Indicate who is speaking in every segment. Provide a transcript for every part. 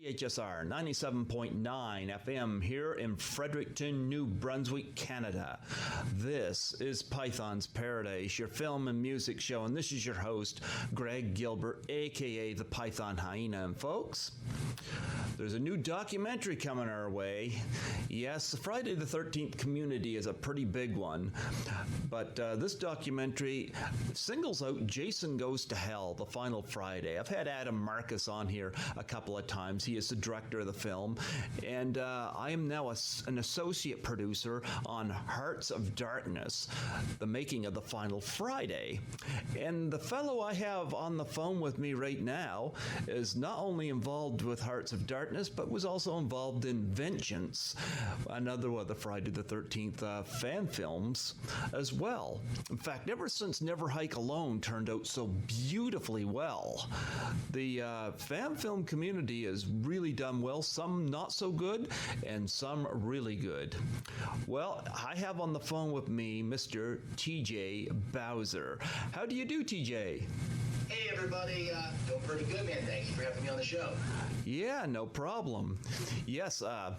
Speaker 1: CHSR 97.9 FM here in Fredericton, New Brunswick, Canada. This is Python's Paradise, your film and music show, and this is your host, Greg Gilbert, aka the Python Hyena. And folks, there's a new documentary coming our way. Yes, the Friday the 13th community is a pretty big one, but this documentary singles out Jason Goes to Hell, the final Friday. I've had Adam Marcus on here a couple of times. He is the director of the film, and I am now an associate producer on Hearts of Darkness, the making of the final Friday. And the fellow I have on the phone with me right now is not only involved with Hearts of Darkness, but was also involved in Vengeance, another of the Friday the 13th fan films as well. In fact, ever since Never Hike Alone turned out so beautifully well, the fan film community has really done well, some not so good, and some really good. Well, I have on the phone with me Mr. TJ Bowser. How do you do, TJ?
Speaker 2: Hey everybody, doing pretty good, man. Thank you for having me on the show.
Speaker 1: Yeah, no problem. Yes, I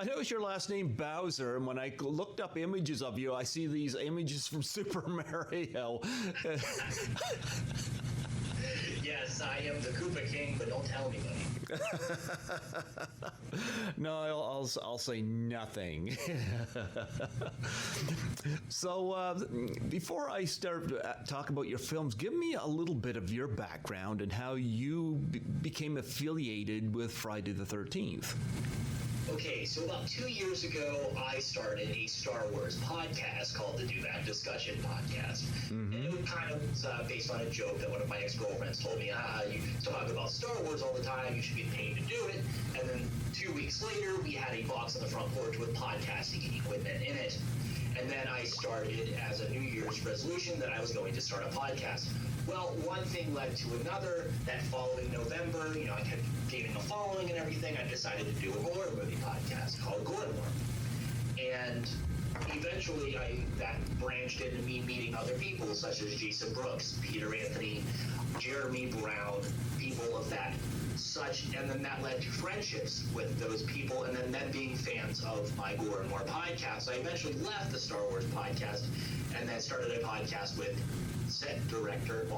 Speaker 1: know it's your last name, Bowser, and when I looked up images of you, I see these images from Super Mario.
Speaker 2: Yes, I am the Koopa King, but don't tell anybody.
Speaker 1: No, I'll say nothing. So, before I start to talk about your films, give me a little bit of your background and how you became affiliated with Friday the 13th.
Speaker 2: Okay, so about 2 years ago, I started a Star Wars podcast called the Do That Discussion Podcast. Mm-hmm. And it was kind of based on a joke that one of my ex-girlfriends told me, you talk about Star Wars all the time, you should be paid to do it. And then 2 weeks later, we had a box on the front porch with podcasting equipment in it. And then I started as a New Year's resolution that I was going to start a podcast. Well, one thing led to another. That following November, I kept gaining a following and everything. I decided to do a horror movie podcast called Gore More. And eventually that branched into me meeting other people such as Jason Brooks, Peter Anthony, Jeremy Brown, people of that such, and then that led to friendships with those people, and then them being fans of my Gore and More podcast. I eventually left the Star Wars podcast and then started a podcast with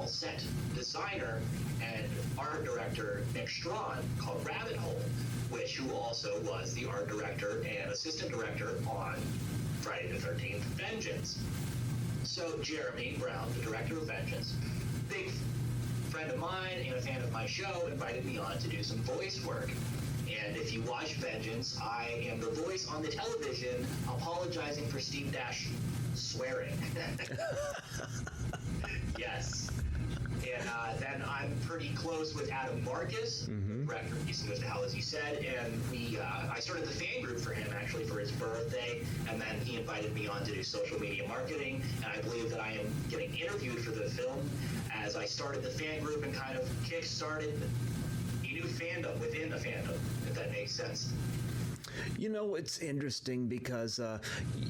Speaker 2: set designer and art director Nick Strawn called Rabbit Hole, who also was the art director and assistant director on Friday the 13th Vengeance. So Jeremy Brown, the director of Vengeance, big friend of mine and a fan of my show, invited me on to do some voice work. And if you watch Vengeance, I am the voice on the television apologizing for Steve Dash swearing. Yes. And then I'm pretty close with Adam Marcus, director of Jason Goes to Hell, as you said, and I started the fan group for him, actually, for his birthday, and then he invited me on to do social media marketing, and I believe that I am getting interviewed for the film as I started the fan group and kind of kick-started a new fandom within the fandom, if that makes sense.
Speaker 1: It's interesting because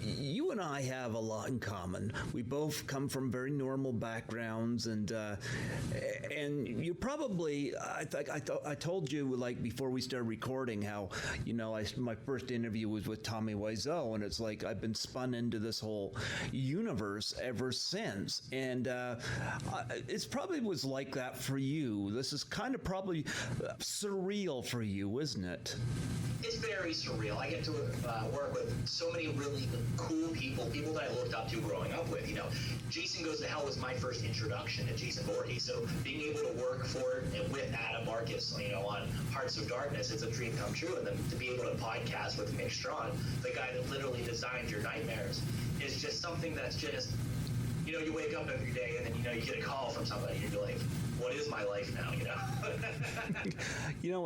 Speaker 1: you and I have a lot in common. We both come from very normal backgrounds, and you probably, I told you, like, before we started recording how, my first interview was with Tommy Wiseau, and it's like I've been spun into this whole universe ever since, and it's probably was like that for you. This is kind of probably surreal for you, isn't it?
Speaker 2: It's very surreal. I get to work with so many really cool people that I looked up to growing up with. Jason Goes to Hell was my first introduction to Jason Voorhees. So being able to work for and with Adam Marcus, on Hearts of Darkness, it's a dream come true. And then to be able to podcast with Nick Strawn, the guy that literally designed your nightmares, is just something that's just, you wake up every day and then, you get a call from somebody and you're like, what is my life now,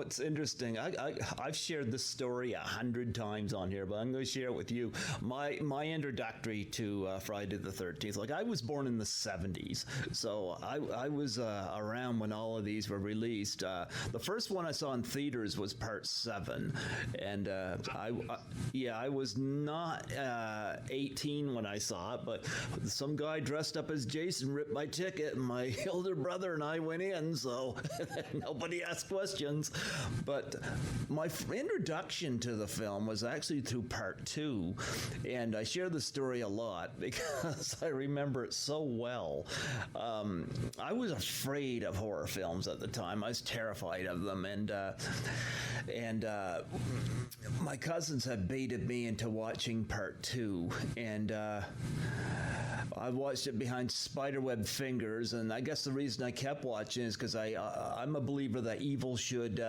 Speaker 1: It's interesting. I've shared this story 100 times on here, but I'm going to share it with you. My introductory to Friday the 13th, like, I was born in the 70s, so I was around when all of these were released. The first one I saw in theaters was Part 7, and I was not 18 when I saw it, but some guy dressed up as Jason ripped my ticket, and my older brother and I went in, so nobody asked questions. films. But my introduction to the film was actually through part 2, and I share the story a lot because I remember it so well. I was afraid of horror films at the time. I was terrified of them, and my cousins had baited me into watching part 2, and I watched it behind spiderweb fingers, and I guess the reason I kept watching is because I'm a believer that evil should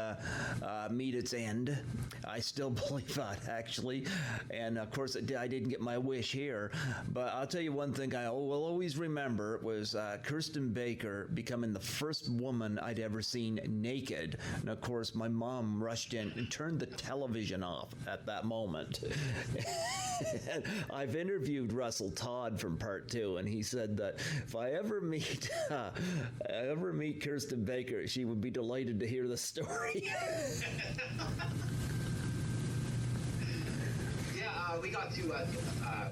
Speaker 1: meet its end. I still believe that, actually, and of course I didn't get my wish here, but I'll tell you one thing I will always remember was Kirsten Baker becoming the first woman I'd ever seen naked, and of course my mom rushed in and turned the television off at that moment. I've interviewed Russell Todd from part 2, and he said that if I ever meet Kirsten Baker, she would be delighted to hear the story.
Speaker 2: We got to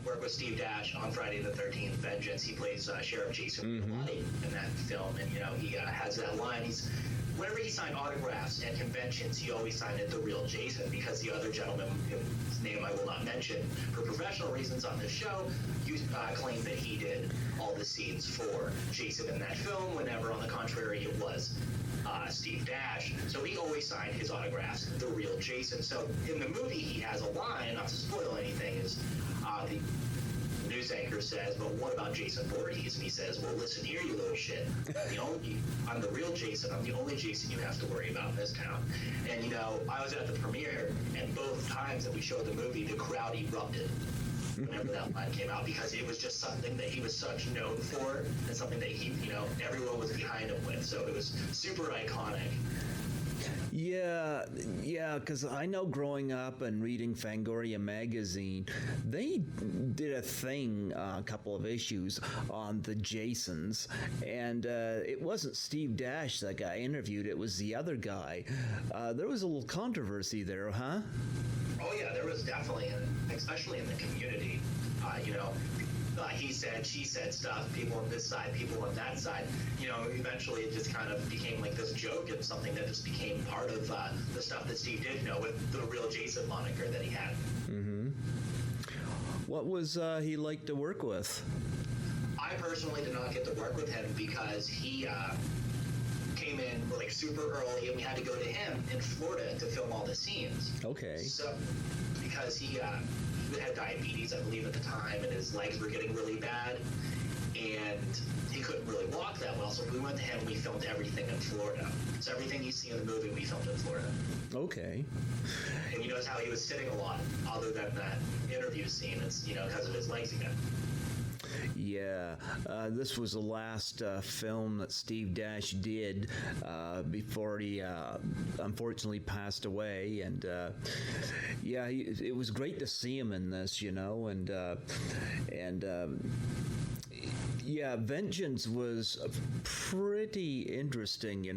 Speaker 2: work with Steve Dash on Friday the 13th, Vengeance. He plays Sheriff Jason Bloody in that film, and he has that line. Whenever he signed autographs at conventions, he always signed it the real Jason, because the other gentleman, whose name I will not mention for professional reasons on this show, claimed that he did all the scenes for Jason in that film, whenever on the contrary it was Steve Dash. So he always signed his autographs the real Jason. So in the movie he has a line, not to spoil anything, is the news anchor says, "But what about Jason Voorhees?" And he says, "Well, listen here, you little shit. I'm the real Jason. I'm the only Jason you have to worry about in this town." And I was at the premiere, and both times that we showed the movie, the crowd erupted whenever that line came out, because it was just something that he was such known for, and something that everyone was behind him with. So it was super iconic.
Speaker 1: Yeah, because I know growing up and reading Fangoria magazine, they did a thing, a couple of issues on the Jasons, and it wasn't Steve Dash that got interviewed, it was the other guy. There was a little controversy there, huh?
Speaker 2: Oh yeah, there was definitely, especially in the community, he said, she said stuff, people on this side, people on that side. Eventually it just kind of became like this joke and something that just became part of the stuff that Steve did, with the real Jason moniker that he had. Mm-hmm.
Speaker 1: What was he like to work with?
Speaker 2: I personally did not get to work with him because he came in like super early, and we had to go to him in Florida to film all the scenes.
Speaker 1: Okay.
Speaker 2: So, because he had diabetes, I believe, at the time, and his legs were getting really bad, and he couldn't really walk that well. So we went to him and we filmed everything in Florida. So everything you see in the movie, we filmed in Florida.
Speaker 1: Okay.
Speaker 2: And you notice how he was sitting a lot, other than that interview scene. It's because of his legs again.
Speaker 1: Yeah, this was the last film that Steve Dash did before he unfortunately passed away, and it was great to see him in this, Vengeance was pretty interesting,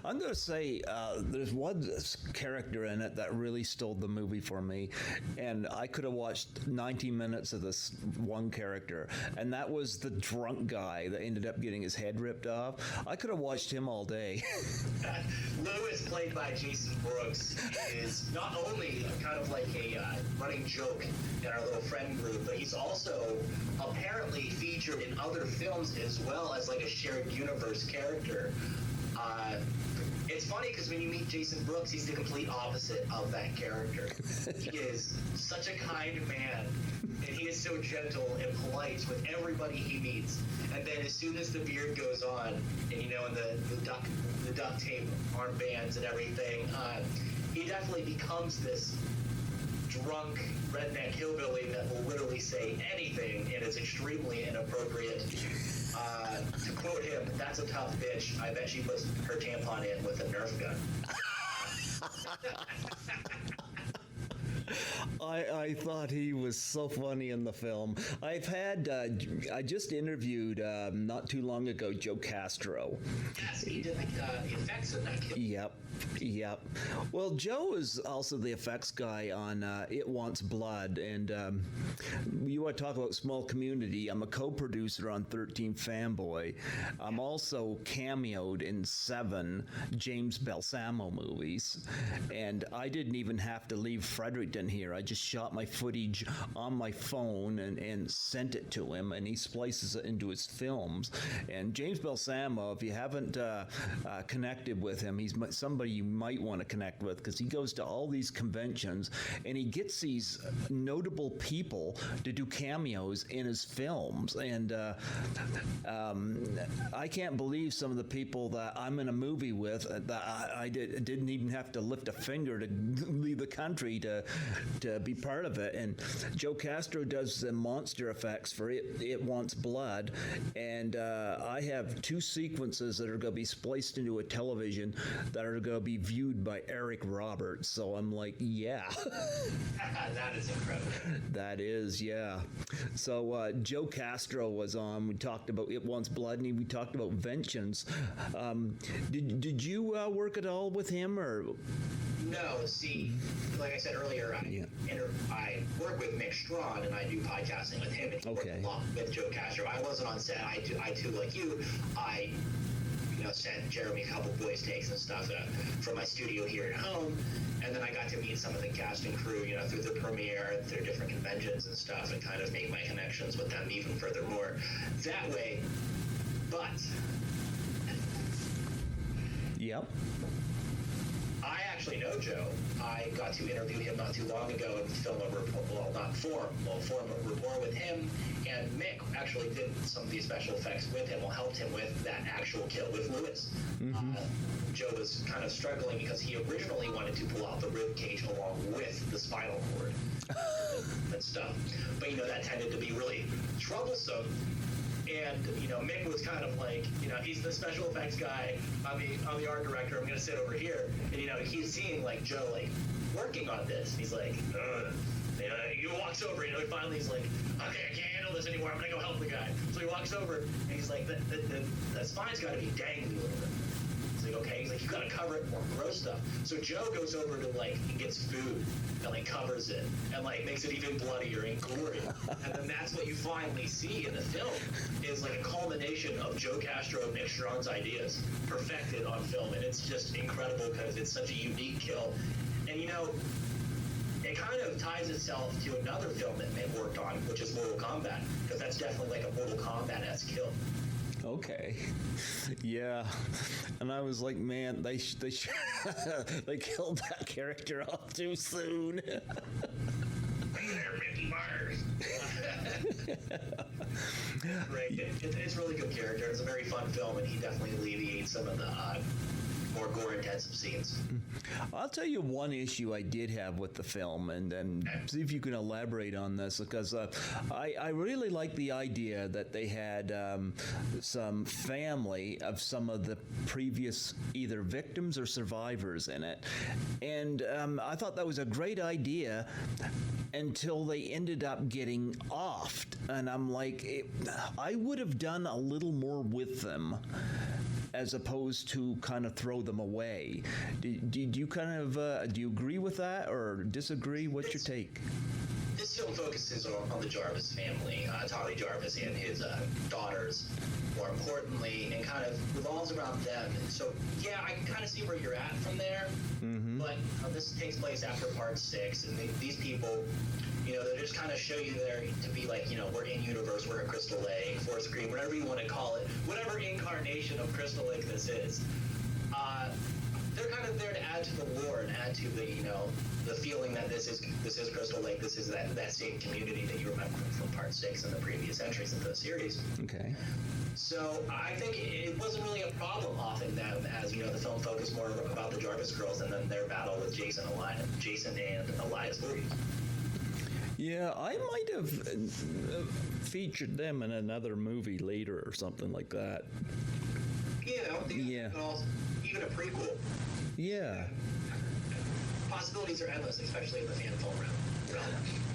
Speaker 1: I'm going to say there's one character in it that really stole the movie for me, and I could have watched 90 minutes of this one character, and that was the drunk guy that ended up getting his head ripped off. I could have watched him all day.
Speaker 2: Lewis, played by Jason Brooks, is not only kind of like a running joke in our little friend group, but he's also apparently featured in other films as well as like a shared universe character. It's funny because when you meet Jason Brooks, he's the complete opposite of that character. He is such a kind man, and he is so gentle and polite with everybody he meets. And then as soon as the beard goes on, and and the duct tape armbands and everything, he definitely becomes this drunk redneck hillbilly that will literally say anything, and it's extremely inappropriate. To quote him, "That's a tough bitch. I bet she puts her tampon in with a Nerf gun."
Speaker 1: I thought he was so funny in the film. I just interviewed not too long ago Joe Castro.
Speaker 2: Yes, he did the effects in that kid.
Speaker 1: Yep. Well, Joe is also the effects guy on It Wants Blood, and you want to talk about small community. I'm a co-producer on 13 Fanboy. I'm also cameoed in 7 James Balsamo movies, and I didn't even have to leave Fredericton here. I just shot my footage on my phone and sent it to him, and he splices it into his films. And James Balsamo, if you haven't connected with him, he's somebody you might want to connect with, because he goes to all these conventions and he gets these notable people to do cameos in his films. And I can't believe some of the people that I'm in a movie with that I didn't even have to lift a finger to leave the country to be part of it. And Joe Castro does the monster effects for It Wants Blood, and I have 2 sequences that are going to be spliced into a television that are going to be viewed by Eric Roberts. So I'm like, yeah.
Speaker 2: That is incredible.
Speaker 1: That is, yeah. So Joe Castro was on. We talked about It Wants Blood, and we talked about Vengeance. Did you work at all with him, or?
Speaker 2: No, see, like I said earlier, I work with Mick Strawn, and I do podcasting with him, and he worked a lot with Joe Castro. I wasn't on set. I too, like you, I sent Jeremy a couple voice takes and stuff from my studio here at home, and then I got to meet some of the cast and crew, through the premiere and through different conventions and stuff, and kind of make my connections with them even furthermore that way. But
Speaker 1: Yep.
Speaker 2: I actually know Joe. I got to interview him not too long ago and film a form a rapport with him, and Mick actually did some of these special effects with him, or helped him with that actual kill with Lewis. Mm-hmm. Joe was kind of struggling because he originally wanted to pull out the rib cage along with the spinal cord and stuff, but that tended to be really troublesome. And Mick was kind of like, he's the special effects guy. I'm the art director. I'm going to sit over here. And he's seeing like Joe working on this. He's like, he walks over. Finally he's like, okay, I can't handle this anymore. I'm going to go help the guy. So he walks over and he's like, the spine's got to be dangly a little bit. He's like, okay. He's like, you got to cover it more gross stuff. So Joe goes over to and gets food and covers it and makes it even bloodier and gorier. And then that's what you finally see in the film is a culmination of Joe Castro and Mick Strawn's ideas perfected on film. And it's just incredible because it's such a unique kill. And it kind of ties itself to another film that Mick worked on, which is Mortal Kombat, because that's definitely a Mortal Kombat-esque kill.
Speaker 1: Okay. Yeah. And I was like, man, they they killed that character off too soon.
Speaker 2: Hey there, Mickey Mars. Right. It's a really good character. It's a very fun film, and he definitely alleviates some of the more gore-intensive scenes.
Speaker 1: I'll tell you one issue I did have with the film, and see if you can elaborate on this, because I really like the idea that they had some family of some of the previous either victims or survivors in it. And I thought that was a great idea until they ended up getting offed. And I'm like, I would have done a little more with them, as opposed to kind of throw them away. Do you kind of do you agree with that or disagree? What's your take?
Speaker 2: This film focuses on the Jarvis family, Tommy Jarvis and his daughters, more importantly, and kind of revolves around them. So yeah, I can kind of see where you're at from there. Mm-hmm. But this takes place after part 6, and these people, they just kind of show you there to be we're in universe, we're in Crystal Lake, Forest Green, whatever you want to call it, whatever incarnation of Crystal Lake this is. They're kind of there to add to the lore and add to the the feeling that this is Crystal Lake, this is that same community that you remember from part 6 and the previous entries into the series. Okay. So I think it wasn't really a problem offing them, as the film focused more about the Jarvis girls and then their battle with Jason and Elias Voorhees.
Speaker 1: Yeah, I might have featured them in another movie later or something like that.
Speaker 2: Yeah, I don't think even a prequel.
Speaker 1: Yeah.
Speaker 2: possibilities are endless, especially in the fan film realm.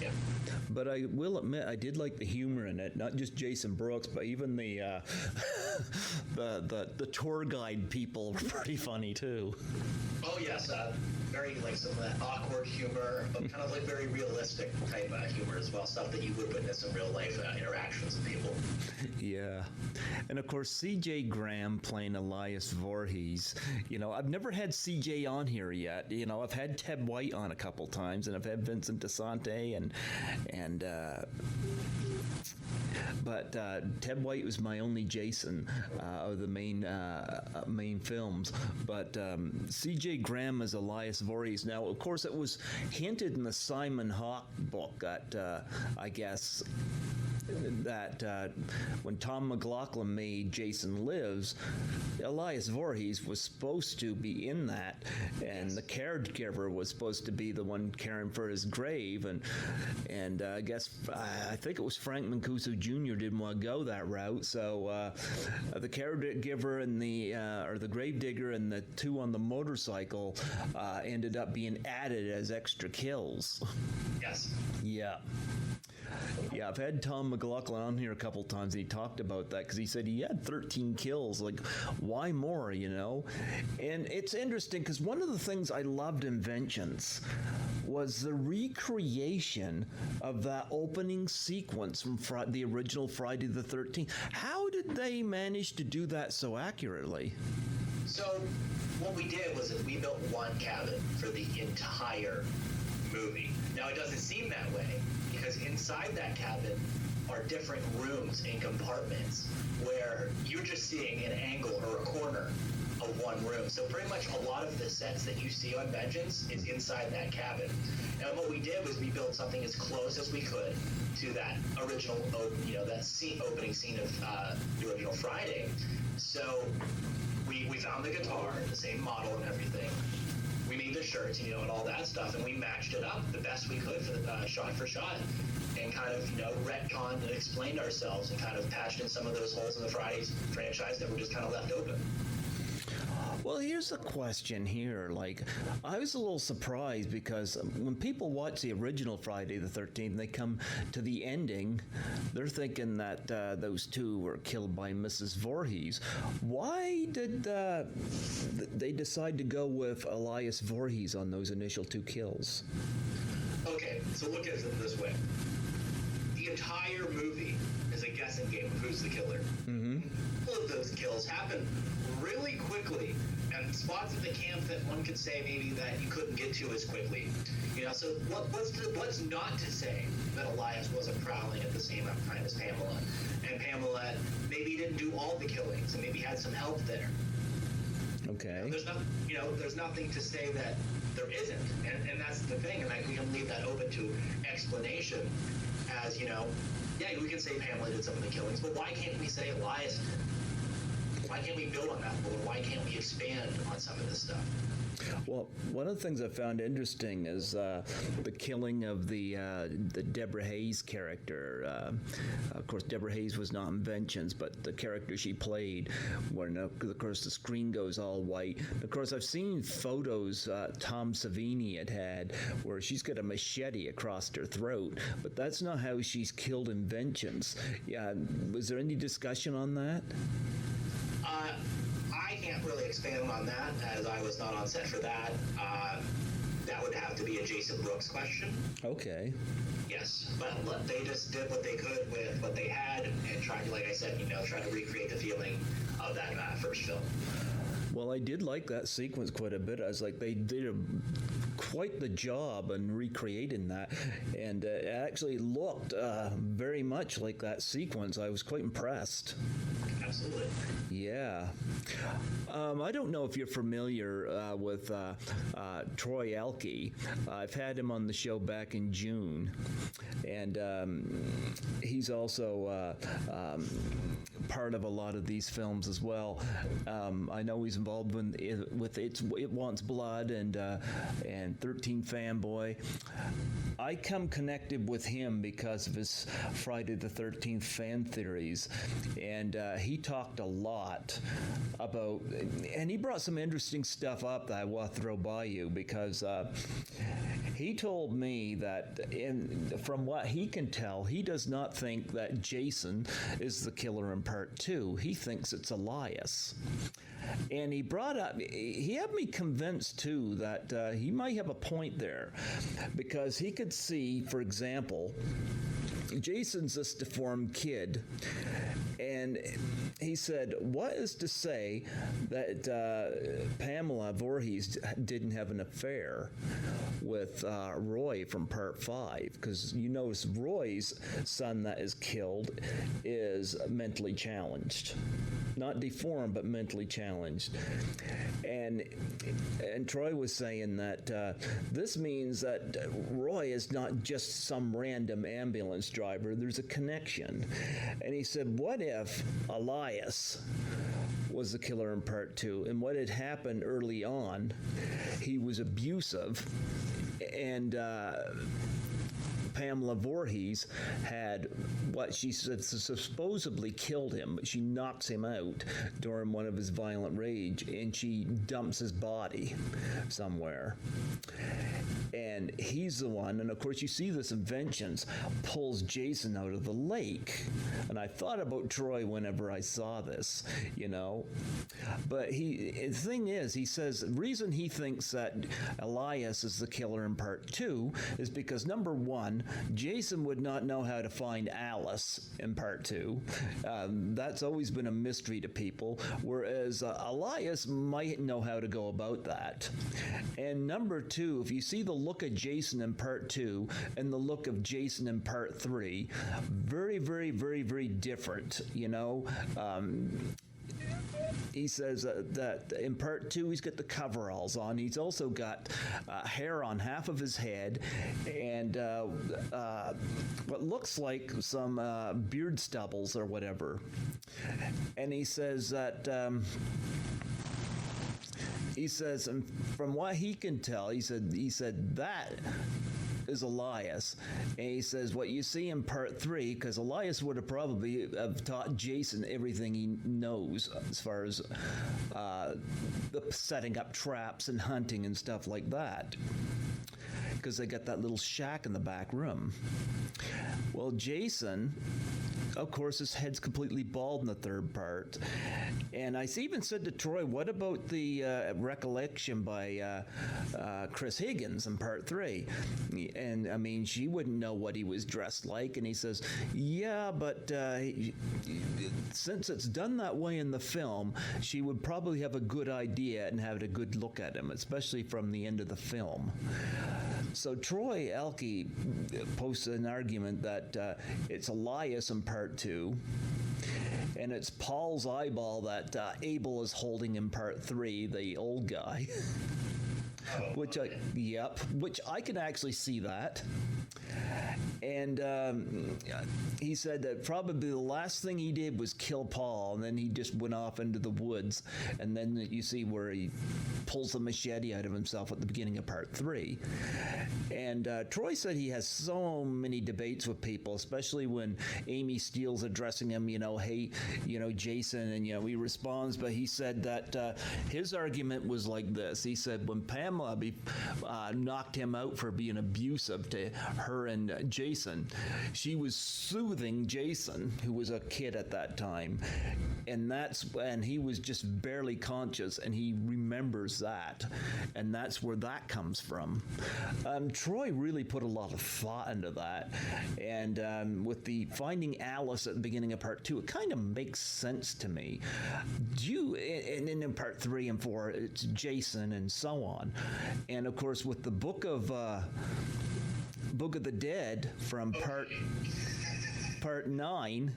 Speaker 2: Yeah.
Speaker 1: But I will admit, I did like the humor in it. Not just Jason Brooks, but even the the tour guide people were pretty funny too.
Speaker 2: Oh yes, very like some of that awkward humor, but kind of like very realistic type humor as well. Stuff that you would witness in real life interactions with people.
Speaker 1: Yeah, and of course C.J. Graham playing Elias Voorhees. You know, I've never had C.J. on here yet. You know, I've had Ted White on a couple times, and I've had Vincent DeSante and but Ted White was my only Jason of the main films. But C.J. Graham as Elias Voorhees. Now, of course, it was hinted in the Simon Hawke book that I guess that when Tom McLaughlin made Jason Lives, Elias Voorhees was supposed to be in that, and the caregiver was supposed to be the one caring for his grave, and I guess I think it was Frank Mancuso Jr. didn't want to go that route, so the caregiver and the gravedigger and the two on the motorcycle ended up being added as extra kills.
Speaker 2: Yes.
Speaker 1: Yeah. Yeah, I've had Tom McLaughlin on here a couple times, and he talked about that because he said he had 13 kills. Like, why more, you know? And it's interesting because one of the things I loved in Vengeance was the recreation of that opening sequence from the original Friday the 13th. How did they manage to do that so accurately?
Speaker 2: So, what we did was that we built one cabin for the entire movie. Now, it doesn't seem that way, because inside that cabin are different rooms and compartments where you're just seeing an angle or a corner of one room. So pretty much a lot of the sets that you see on Vengeance is inside that cabin. And what we did was we built something as close as we could to that original, that opening scene of the original Friday. So we found the guitar, the same model and everything. We made the shirts, and all that stuff, and we matched it up the best we could for the shot for shot, and kind of, retconned and explained ourselves and kind of patched in some of those holes in the Fridays franchise that were just kind of left open.
Speaker 1: Well, here's a question here. Like, I was a little surprised because when people watch the original Friday the 13th, they come to the ending, they're thinking that those two were killed by Mrs. Voorhees. Why did they decide to go with Elias Voorhees on those initial two kills?
Speaker 2: Okay, so look at it this way. The entire movie is a guessing game of who's the killer. Mm-hmm. All of those kills happen really quickly, and spots at the camp that one could say maybe that you couldn't get to as quickly. So what's not to say that Elias wasn't prowling at the same time as Pamela, and Pamela maybe didn't do all the killings and maybe had some help there.
Speaker 1: Okay.
Speaker 2: There's nothing to say that there isn't, and that's the thing, and we can leave that open to explanation. As we can say Pamela did some of the killings, but why can't we say Elias did? Why can't we build on that more? Why can't we expand on some of this stuff?
Speaker 1: Well, one of the things I found interesting is the killing of the Deborah Hayes character. Of course, Deborah Hayes was not in Vengeance, but the character she played, when of course the screen goes all white. Of course, I've seen photos Tom Savini had where she's got a machete across her throat, but that's not how she's killed in Vengeance. Yeah, was there any discussion on that?
Speaker 2: I can't really expand on that, as I was not on set for that. That would have to be a Jason Brooks question.
Speaker 1: Okay.
Speaker 2: Yes, but they just did what they could with what they had and tried to, like I said, try to recreate the feeling of that first film.
Speaker 1: Well, I did like that sequence quite a bit. I was like, they did quite the job in recreating that, and it actually looked very much like that sequence. I was quite impressed.
Speaker 2: Absolutely.
Speaker 1: Yeah. I don't know if you're familiar with Troy Elke. I've had him on the show back in June, and he's also part of a lot of these films as well. I know he's involved with It Wants Blood and 13 Fanboy. I come connected with him because of his Friday the 13th fan theories, and he talked a lot about, and he brought some interesting stuff up that I want to throw by you, because he told me that from what he can tell, he does not think that Jason is the killer in part 2. He thinks it's Elias. And he had me convinced too that he might have a point there, because he could see, for example, Jason's this deformed kid, and he said, what is to say that Pamela Voorhees didn't have an affair with Roy from part 5? Because you notice Roy's son that is killed is mentally challenged. Not deformed, but mentally challenged. And Troy was saying that this means that Roy is not just some random ambulance driver. There's a connection. And he said, what if Elias was the killer in part 2? And what had happened early on, he was abusive, and Pamela Voorhees had what she said supposedly killed him, but she knocks him out during one of his violent rage, and she dumps his body somewhere. And he's the one, and of course you see this in Vengeance, pulls Jason out of the lake. And I thought about Troy whenever I saw this, you know. But the thing is, he says the reason he thinks that Elias is the killer in part 2 is because, number one, Jason would not know how to find Alice in part 2. That's always been a mystery to people, whereas Elias might know how to go about that. And number 2, if you see the look of Jason in part 2 and the look of Jason in part 3, very, very, very, very different, you know. He says that in part 2 he's got the coveralls on. He's also got hair on half of his head and what looks like some beard stubbles or whatever. And he says that and from what he can tell, he said that is Elias. And he says what you see in part 3, because Elias would have probably have taught Jason everything he knows as far as the setting up traps and hunting and stuff like that, because they got that little shack in the back room. Well, Jason, of course, his head's completely bald in the third part. And I even said to Troy, what about the recollection by Chris Higgins in part 3? And I mean, she wouldn't know what he was dressed like. And he says, yeah, but since it's done that way in the film, she would probably have a good idea and have a good look at him, especially from the end of the film. So Troy Elke posted an argument that it's Elias in part 2, and it's Paul's eyeball that Abel is holding in part 3, the old guy. Which I can actually see that. And he said that probably the last thing he did was kill Paul, and then he just went off into the woods. And then you see where he pulls the machete out of himself at the beginning of part 3. And Troy said he has so many debates with people, especially when Amy Steele's addressing him, you know, hey, you know, Jason, and, you know, he responds. But he said that his argument was like this. He said when Pamela knocked him out for being abusive to her and Jason, she was soothing Jason, who was a kid at that time. And that's when he was just barely conscious, and he remembers that. And that's where that comes from. Troy really put a lot of thought into that. And with the finding Alice at the beginning of part 2, it kind of makes sense to me. And in part 3 and 4, it's Jason and so on. And of course, with the Book of the Dead from part 9,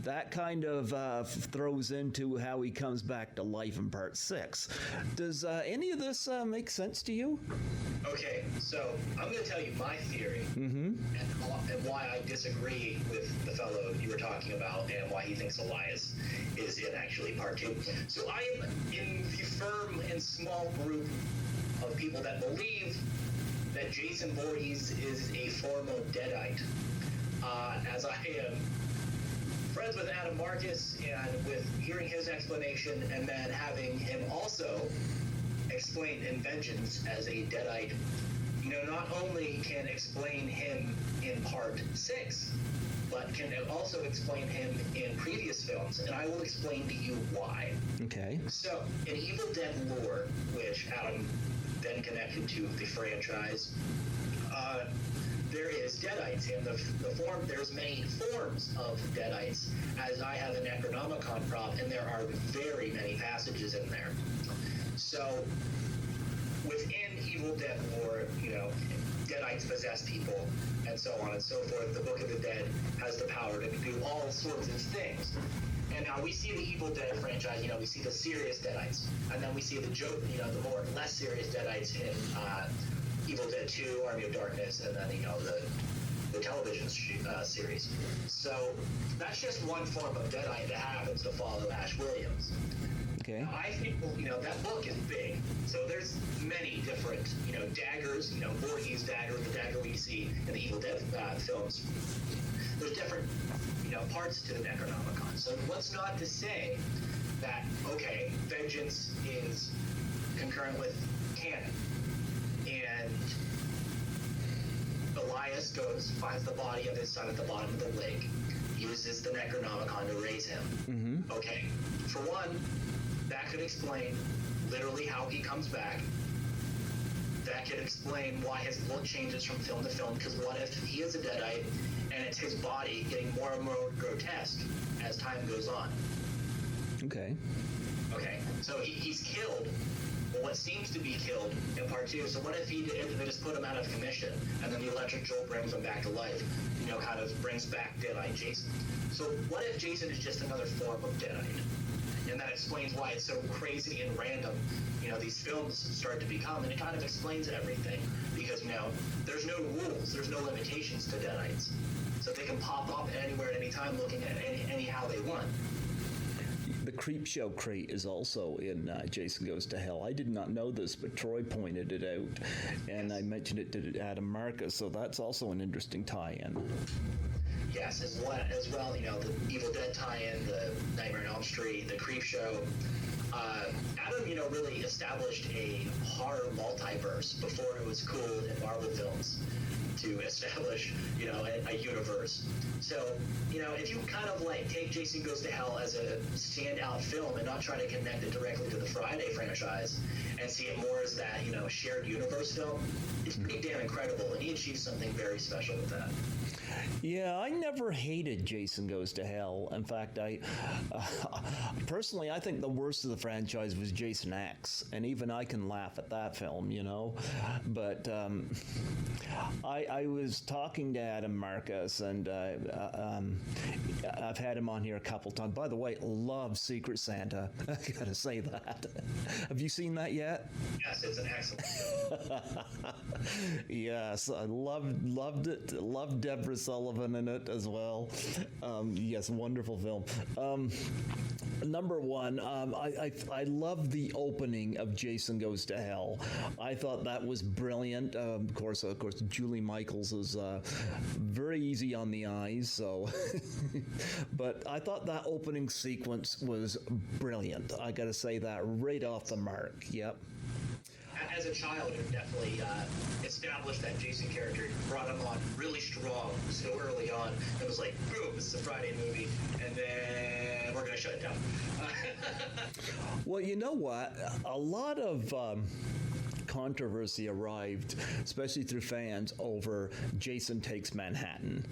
Speaker 1: that kind of throws into how he comes back to life in part 6. Does any of this make sense to you?
Speaker 2: Okay, so I'm going to tell you my theory and why I disagree with the fellow you were talking about and why he thinks Elias is in actually part 2. So I am in the firm and small group of people that believe that Jason Voorhees is a form of Deadite, as I am friends with Adam Marcus, and with hearing his explanation and then having him also explain in Vengeance as a Deadite, not only can explain him in part 6, but can also explain him in previous films, and I will explain to you why.
Speaker 1: Okay.
Speaker 2: So, in Evil Dead lore, which Adam then connected to the franchise, there is Deadites, and there's many forms of Deadites, as I have a Necronomicon prop, and there are very many passages in there. So, within Evil Dead lore, Deadites possess people, and so on and so forth. The Book of the Dead has the power to do all sorts of things. And now we see the Evil Dead franchise, we see the serious Deadites, and then we see the joke, the less serious Deadites in Evil Dead 2, Army of Darkness, and then, the television series. So that's just one form of Deadite that happens to follow Ash Williams.
Speaker 1: Okay.
Speaker 2: I think, that book is big. So there's many different, daggers, Voorhees dagger, the dagger we see in the Evil Dead films. There's different, parts to the Necronomicon. So what's not to say that, okay, Vengeance is concurrent with canon. And Elias finds the body of his son at the bottom of the lake, uses the Necronomicon to raise him. Mm-hmm. Okay, for one, that could explain literally how he comes back. That could explain why his look changes from film to film, because what if he is a Deadite and it's his body getting more and more grotesque as time goes on?
Speaker 1: Okay.
Speaker 2: Okay, so he's killed, well, what seems to be killed in part 2. So what if they just put him out of commission, and then the electric jolt brings him back to life, kind of brings back Deadite Jason? So what if Jason is just another form of Deadite? And that explains why it's so crazy and random, these films start to become, and it kind of explains everything, because, there's no rules, there's no limitations to Deadites. So they can pop up anywhere at any time, looking at anyhow they want.
Speaker 1: The Creepshow crate is also in Jason Goes to Hell. I did not know this, but Troy pointed it out, and I mentioned it to Adam Marcus, so that's also an interesting tie-in.
Speaker 2: Yes, as well, the Evil Dead tie-in, the Nightmare on Elm Street, the Creepshow. Adam, really established a horror multiverse before it was cool in Marvel films to establish, a universe. So, if you kind of take Jason Goes to Hell as a standout film and not try to connect it directly to the Friday franchise and see it more as that, shared universe film, it's pretty damn incredible, and he achieved something very special with that.
Speaker 1: Yeah, I never hated Jason Goes to Hell. In fact, personally, I think the worst of the franchise was Jason X, and even I can laugh at that film, But I was talking to Adam Marcus, and I've had him on here a couple times. By the way, love Secret Santa. I gotta say that. Have you seen that yet?
Speaker 2: Yes, it's an excellent film.
Speaker 1: Yes, I loved it. Loved Deborah Sullivan in it as well. Yes, wonderful film. Number one, I love the opening of Jason Goes to Hell. I thought that was brilliant. Of course, Julie Michaels is very easy on the eyes. So, but I thought that opening sequence was brilliant. I got to say that right off the mark. Yep.
Speaker 2: As a child, it definitely established that Jason character, brought him on really strong so early on. It was like, boom, this is a Friday movie, and then we're going to shut it down.
Speaker 1: Well, you know what? A lot of controversy arrived, especially through fans, over Jason Takes Manhattan.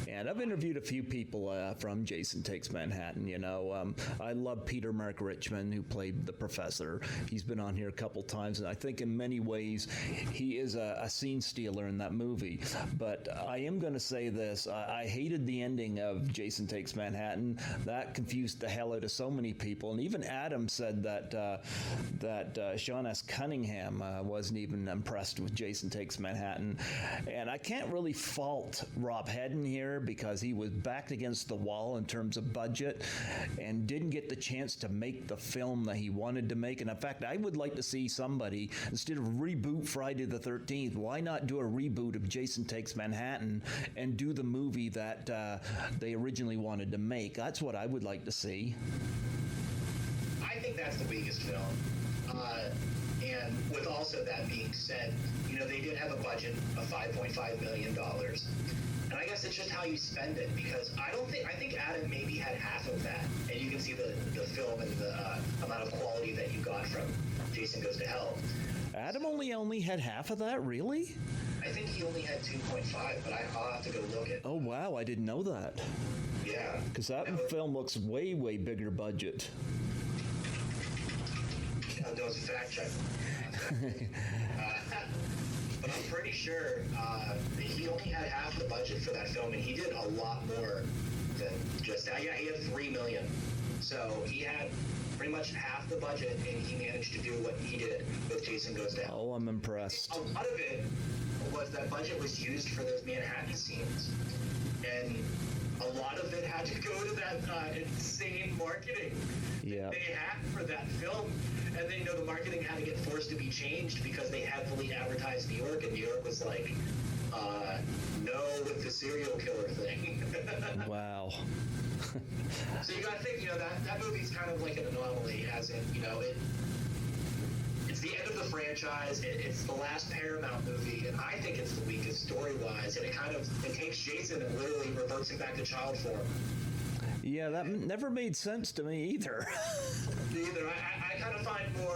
Speaker 1: And I've interviewed a few people from Jason Takes Manhattan, I love Peter Mark Richmond, who played the professor. He's been on here a couple times, and I think in many ways he is a scene stealer in that movie. But I am going to say this. I hated the ending of Jason Takes Manhattan. That confused the hell out of so many people. And even Adam said that Sean S. Cunningham wasn't even impressed with Jason Takes Manhattan. And I can't really fault Rob Hedden here because he was backed against the wall in terms of budget and didn't get the chance to make the film that he wanted to make. And in fact, I would like to see somebody, instead of reboot Friday the 13th, why not do a reboot of Jason Takes Manhattan and do the movie that they originally wanted to make? That's what I would like to see.
Speaker 2: I think that's the weakest film. And with also that being said, they did have a budget of $5.5 million. And I guess it's just how you spend it, because I think Adam maybe had half of that. And you can see the film and the amount of quality that you got from Jason Goes to Hell.
Speaker 1: Adam only had half of that, really?
Speaker 2: I think he only had 2.5, but I'll have to go look at.
Speaker 1: Oh, wow, I didn't know that.
Speaker 2: Yeah.
Speaker 1: Because that film looks way, way bigger budget.
Speaker 2: Don't fact check. But I'm pretty sure he only had half the budget for that film, and he did a lot more than just that. Yeah, he had $3 million. So he had pretty much half the budget, and he managed to do what he did with Jason Goes to Hell.
Speaker 1: Oh, I'm impressed.
Speaker 2: A lot of it was that budget was used for those Manhattan scenes. And a lot of it had to go to that insane marketing
Speaker 1: Yeah.
Speaker 2: they had for that film. And then, the marketing had to get forced to be changed because they heavily advertised New York, and New York was like, no with the serial killer thing.
Speaker 1: Wow.
Speaker 2: So you gotta think, that movie's kind of like an anomaly, as in, it's the end of the franchise. It's the last Paramount movie, and I think it's the weakest story-wise. And it takes Jason and literally reverts him back to child form.
Speaker 1: Yeah, that never made sense to me either.
Speaker 2: Either I kind of find more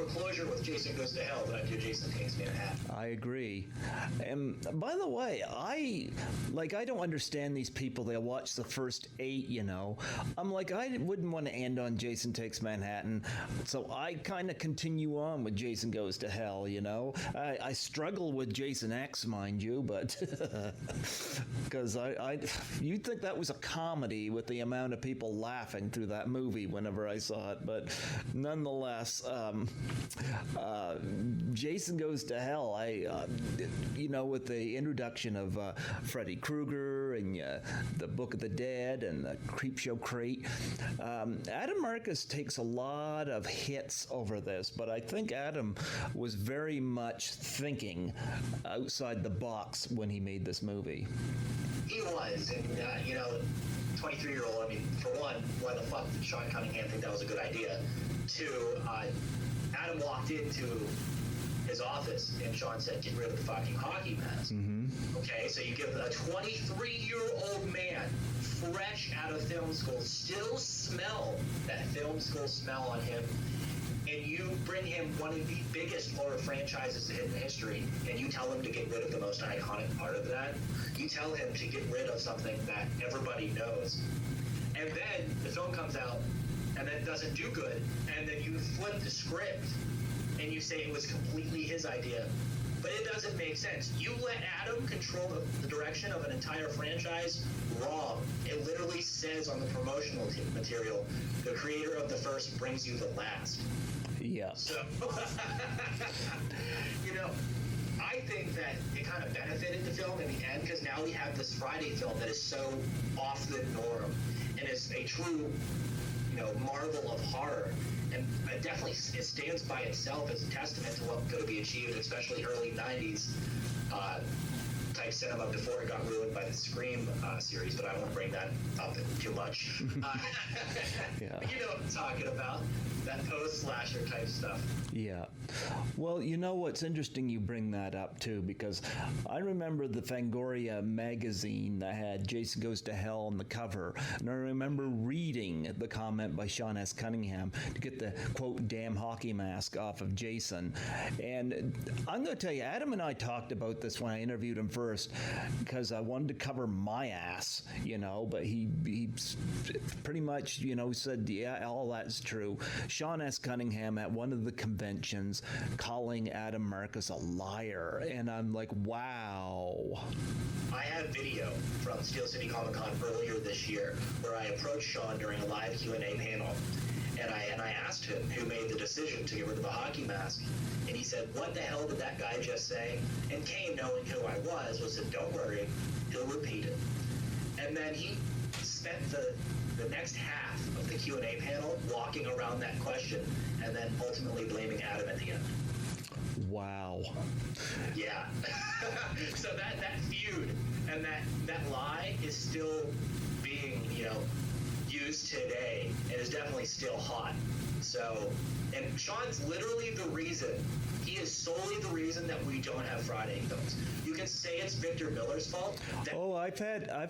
Speaker 2: closure with Jason Goes to Hell than I do Jason Takes Manhattan.
Speaker 1: I agree. And by the way, I don't understand these people. They'll watch the first 8, I'm like, I wouldn't want to end on Jason Takes Manhattan, so I kind of continue on with Jason Goes to Hell, I struggle with Jason X, mind you, but because you'd think that was a comedy with the amount of people laughing through that movie whenever I saw it, but nonetheless, Jason Goes to Hell, with the introduction of Freddy Krueger and the Book of the Dead and the Creepshow Crate, Adam Marcus takes a lot of hits over this, but I think Adam was very much thinking outside the box when he made this movie.
Speaker 2: He was, and 23-year-old, for one, why the fuck did Sean Cunningham think that was a good idea? 2, Adam walked into his office and Sean said, get rid of the fucking hockey mask. Mm-hmm. Okay, so you give a 23-year-old man, fresh out of film school, still smell that film school smell on him, and you bring him one of the biggest horror franchises in history, and you tell him to get rid of the most iconic part of that. You tell him to get rid of something that everybody knows. And then the film comes out, and then it doesn't do good, and then you flip the script, and you say it was completely his idea. But it doesn't make sense. You let Adam control the direction of an entire franchise? Wrong. It literally says on the promotional material, the creator of the first brings you the last.
Speaker 1: Yeah.
Speaker 2: So, I think that it kind of benefited the film in the end, because now we have this Friday film that is so off the norm and is a true, marvel of horror. And it stands by itself as a testament to what could be achieved, especially early 90s type cinema before it got ruined by the Scream series, but I won't bring that up too much.
Speaker 1: Yeah.
Speaker 2: You know what I'm talking about, that post-slasher type stuff.
Speaker 1: Yeah. Well, what's interesting you bring that up, too, because I remember the Fangoria magazine that had Jason Goes to Hell on the cover, and I remember reading the comment by Sean S. Cunningham to get the, quote, damn hockey mask off of Jason. And I'm going to tell you, Adam and I talked about this when I interviewed him first, because I wanted to cover my ass, but he pretty much, said, yeah, all that's true. Sean S. Cunningham at one of the conventions calling Adam Marcus a liar, and I'm like, wow.
Speaker 2: I have video from Steel City Comic Con earlier this year where I approached Sean during a live Q&A panel, And I asked him who made the decision to get rid of the hockey mask, and he said, "What the hell did that guy just say?" And Kane, knowing who I was said, "Don't worry, he'll repeat it." And then he spent the next half of the Q&A panel walking around that question, and then ultimately blaming Adam at the end.
Speaker 1: Wow.
Speaker 2: Yeah. So that feud and that lie is still being, used today, and is definitely still hot. So, and Sean's literally the reason. He is solely the reason that we don't have Friday films. You can say it's Victor Miller's fault.
Speaker 1: I've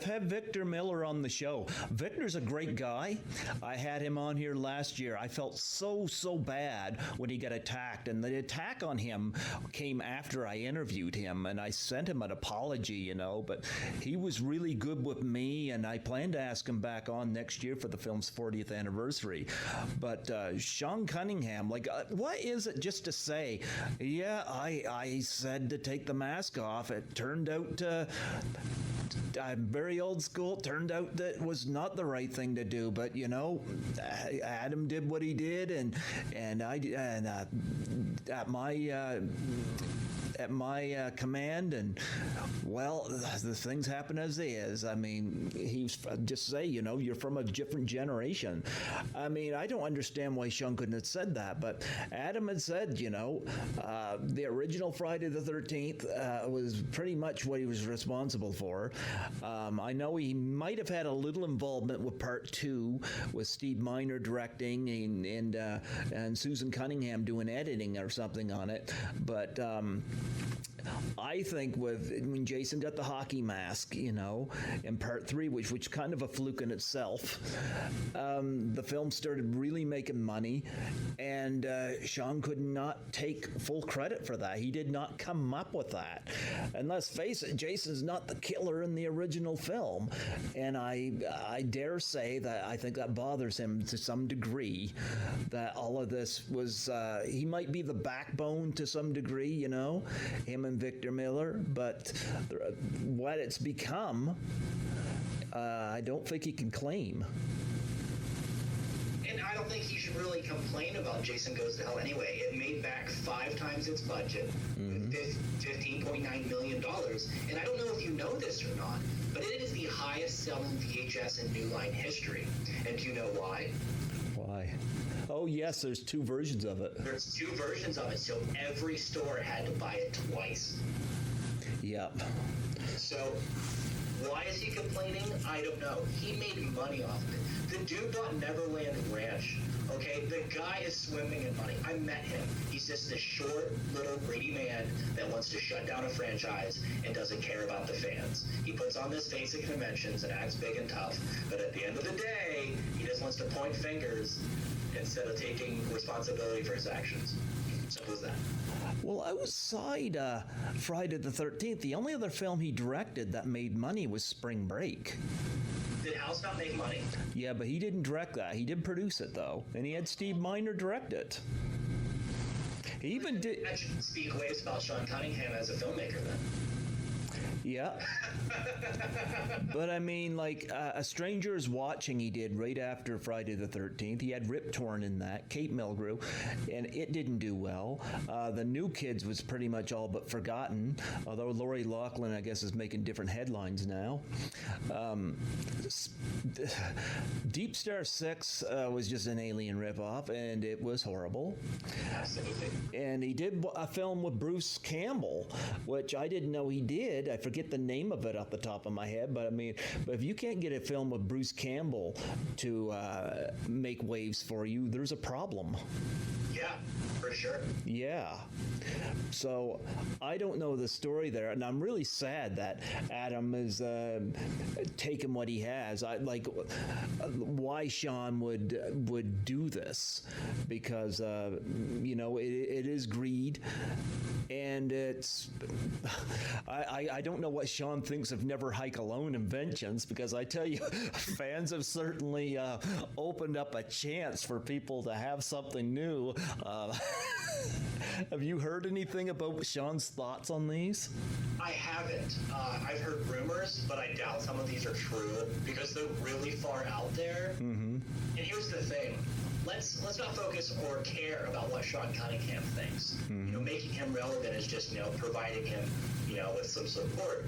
Speaker 1: had Victor Miller on the show. Victor's a great guy. I had him on here last year. I felt so bad when he got attacked, and the attack on him came after I interviewed him, and I sent him an apology, but he was really good with me, and I plan to ask him back on next year for the film's 40th anniversary. But Sean Cunningham, what is it just to say, yeah, I said to take the mask off. It turned out I'm very old school. It turned out that was not the right thing to do, but Adam did what he did, and at my command, and the things happen as they is. I mean, he's just say, you're from a different generation. I mean, I don't understand why Sean couldn't have said that, but Adam had said, the original Friday the 13th was pretty much what he was responsible for. I know he might have had a little involvement with part 2, with Steve Miner directing and Susan Cunningham doing editing or something on it, but I think when Jason got the hockey mask, in part 3, which kind of a fluke in itself, the film started really making money, and Sean could not take full credit for that. He did not come up with that. And let's face it, Jason's not the killer in the original film, and I dare say that I think that bothers him to some degree, that all of this was, he might be the backbone to some degree, him and Victor Miller, but what it's become, I don't think he can claim.
Speaker 2: And I don't think he should really complain about Jason Goes to Hell anyway. It made back 5 times its budget, $15.9 million. And I don't know if you know this or not, but it is the highest selling VHS in New Line history. And do you know why?
Speaker 1: Why? Oh, yes, there's 2 versions of it.
Speaker 2: There's 2 versions of it, so every store had to buy it twice.
Speaker 1: Yep.
Speaker 2: So, why is he complaining? I don't know. He made money off of it. The dude bought Neverland Ranch. Okay, the guy is swimming in money. I met him. He's just this short, little, greedy man that wants to shut down a franchise and doesn't care about the fans. He puts on this face at conventions and acts big and tough, but at the end of the day, he just wants to point fingers instead of taking responsibility for his actions. Simple as that.
Speaker 1: Well, outside Friday the 13th, the only other film he directed that made money was Spring Break.
Speaker 2: Did House not make money?
Speaker 1: Yeah, but he didn't direct that. He did produce it, though, and he had Steve Miner direct it. He even did...
Speaker 2: That should speak ways about Sean Cunningham as a filmmaker, then.
Speaker 1: Yeah. But I mean, A Stranger is Watching he did right after Friday the 13th. He had Rip Torn in that, Kate Mulgrew, and it didn't do well. The New Kids was pretty much all but forgotten, although Lori Loughlin, I guess, is making different headlines now. Deep Star 6 was just an Alien ripoff, and it was horrible.
Speaker 2: Absolutely.
Speaker 1: And he did a film with Bruce Campbell, which I didn't know he did. I forget the name of it off the top of my head, but if you can't get a film with Bruce Campbell to make waves for you, there's a problem.
Speaker 2: Yeah, for sure.
Speaker 1: Yeah. So I don't know the story there, and I'm really sad that Adam is taking what he has. I like why Sean would do this, because it is greed, and it's I don't know what Sean thinks of Never Hike Alone inventions, because I tell you, fans have certainly opened up a chance for people to have something new. Have you heard anything about Sean's thoughts on these?
Speaker 2: I haven't. I've heard rumors, but I doubt some of these are true because they're really far out there. Mm-hmm. And here's the thing. let's not focus or care about what Sean Cunningham thinks. Making him relevant is just providing him with some support.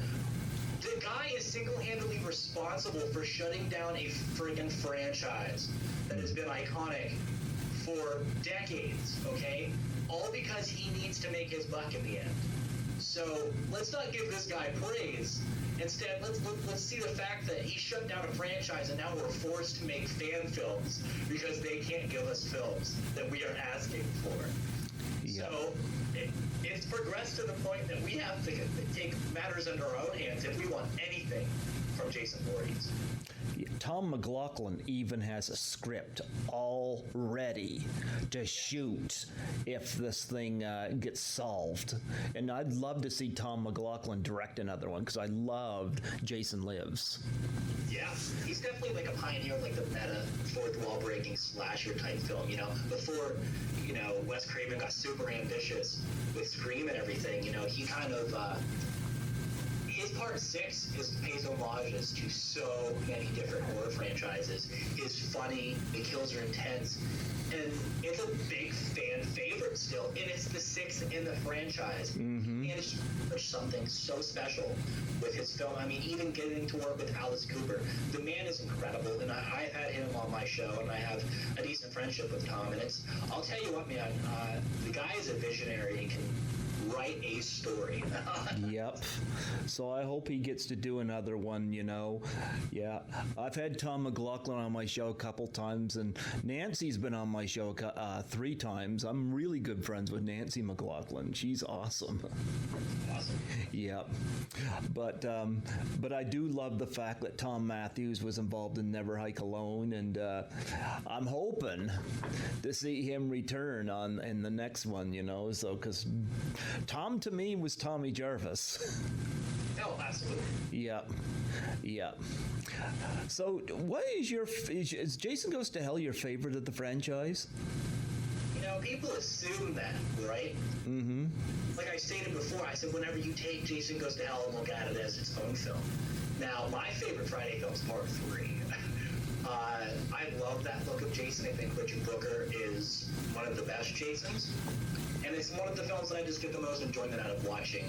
Speaker 2: The guy is single-handedly responsible for shutting down a friggin' franchise that has been iconic for decades, okay? All because he needs to make his buck in the end. So let's not give this guy praise. Instead, let's see the fact that he shut down a franchise and now we're forced to make fan films because they can't give us films that we are asking for. Yeah. So it's progressed to the point that we have to take matters into our own hands if we want anything from Jason Voorhees.
Speaker 1: Tom McLaughlin even has a script all ready to shoot if this thing gets solved. And I'd love to see Tom McLaughlin direct another one because I loved Jason Lives.
Speaker 2: Yeah, he's definitely like a pioneer of like the meta fourth wall breaking slasher type film, before, Wes Craven got super ambitious with Scream and everything, he kind of, his Part 6 pays homages to so many different horror franchises. It's funny, the kills are intense, and it's a big fan favorite still, and it's the 6th in the franchise. Mm-hmm. And there's something so special with his film. I mean, even getting to work with Alice Cooper, the man is incredible, and I've had him on my show, and I have a decent friendship with Tom, and I'll tell you what, man, the guy is a visionary and can write a story.
Speaker 1: Yep. So I hope he gets to do another one, Yeah. I've had Tom McLaughlin on my show a couple times, and Nancy's been on my show 3 times. I'm really good friends with Nancy McLaughlin. She's awesome.
Speaker 2: Awesome.
Speaker 1: Yep. But I do love the fact that Tom Matthews was involved in Never Hike Alone, and I'm hoping to see him return in the next one, so because Tom to me was Tommy Jarvis.
Speaker 2: Oh, absolutely.
Speaker 1: Yep. So what is Jason Goes to Hell your favorite of the franchise?
Speaker 2: People assume that, right?
Speaker 1: Mm-hmm.
Speaker 2: Like I stated before, I said whenever you take Jason Goes to Hell and look at it as its own film. Now, my favorite Friday film is Part 3. I love that look of Jason. I think Richard Brooker is one of the best Jasons. And it's one of the films that I just get the most enjoyment out of watching.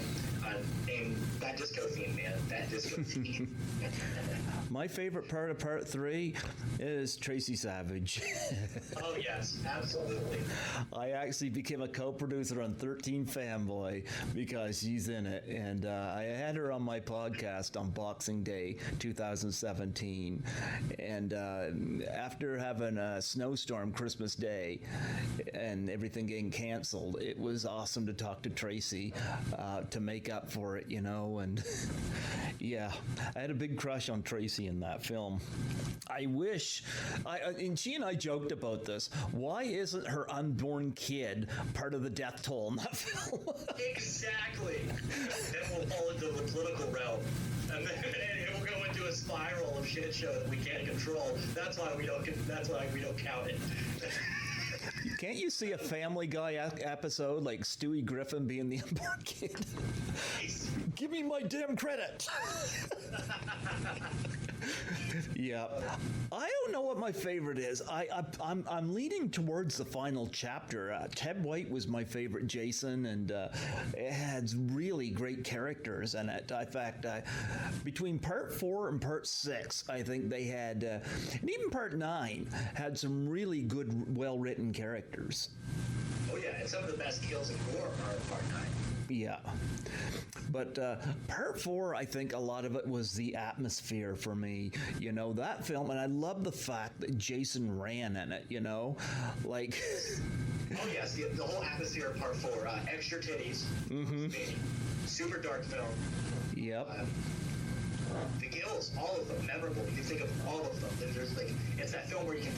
Speaker 2: And that disco theme, man. That disco theme.
Speaker 1: My favorite part of Part 3 is Tracy Savage.
Speaker 2: Oh, yes. Absolutely.
Speaker 1: I actually became a co-producer on 13 Fanboy because she's in it. And I had her on my podcast on Boxing Day 2017. And after having a snowstorm Christmas Day and everything getting canceled, it was awesome to talk to Tracy to make up for it, and yeah, I had a big crush on Tracy in that film. I wish, and she and I joked about this, why isn't her unborn kid part of the death toll in that film?
Speaker 2: Exactly. Then we'll fall into the political realm. And then it will go into a spiral of shit show that we can't control. That's why we don't count it.
Speaker 1: Can't you see a Family Guy episode like Stewie Griffin being the unborn kid? Give me my damn credit. Yeah, I don't know what my favorite is. I'm leaning towards the final chapter. Ted White was my favorite Jason, and it had really great characters in it. In fact, between Part 4 and Part 6, I think they had, and even Part 9 had some really good, well-written characters.
Speaker 2: Oh yeah, and some of the best kills in gore are Part 9.
Speaker 1: Yeah. But Part 4, I think a lot of it was the atmosphere for me. That film, and I love the fact that Jason ran in it, like...
Speaker 2: Oh, yes, the whole atmosphere of Part 4. Extra titties.
Speaker 1: Mm-hmm.
Speaker 2: Super dark film.
Speaker 1: Yep.
Speaker 2: The kills, all of them, memorable. You can think of all of them. There's like, it's that film where you can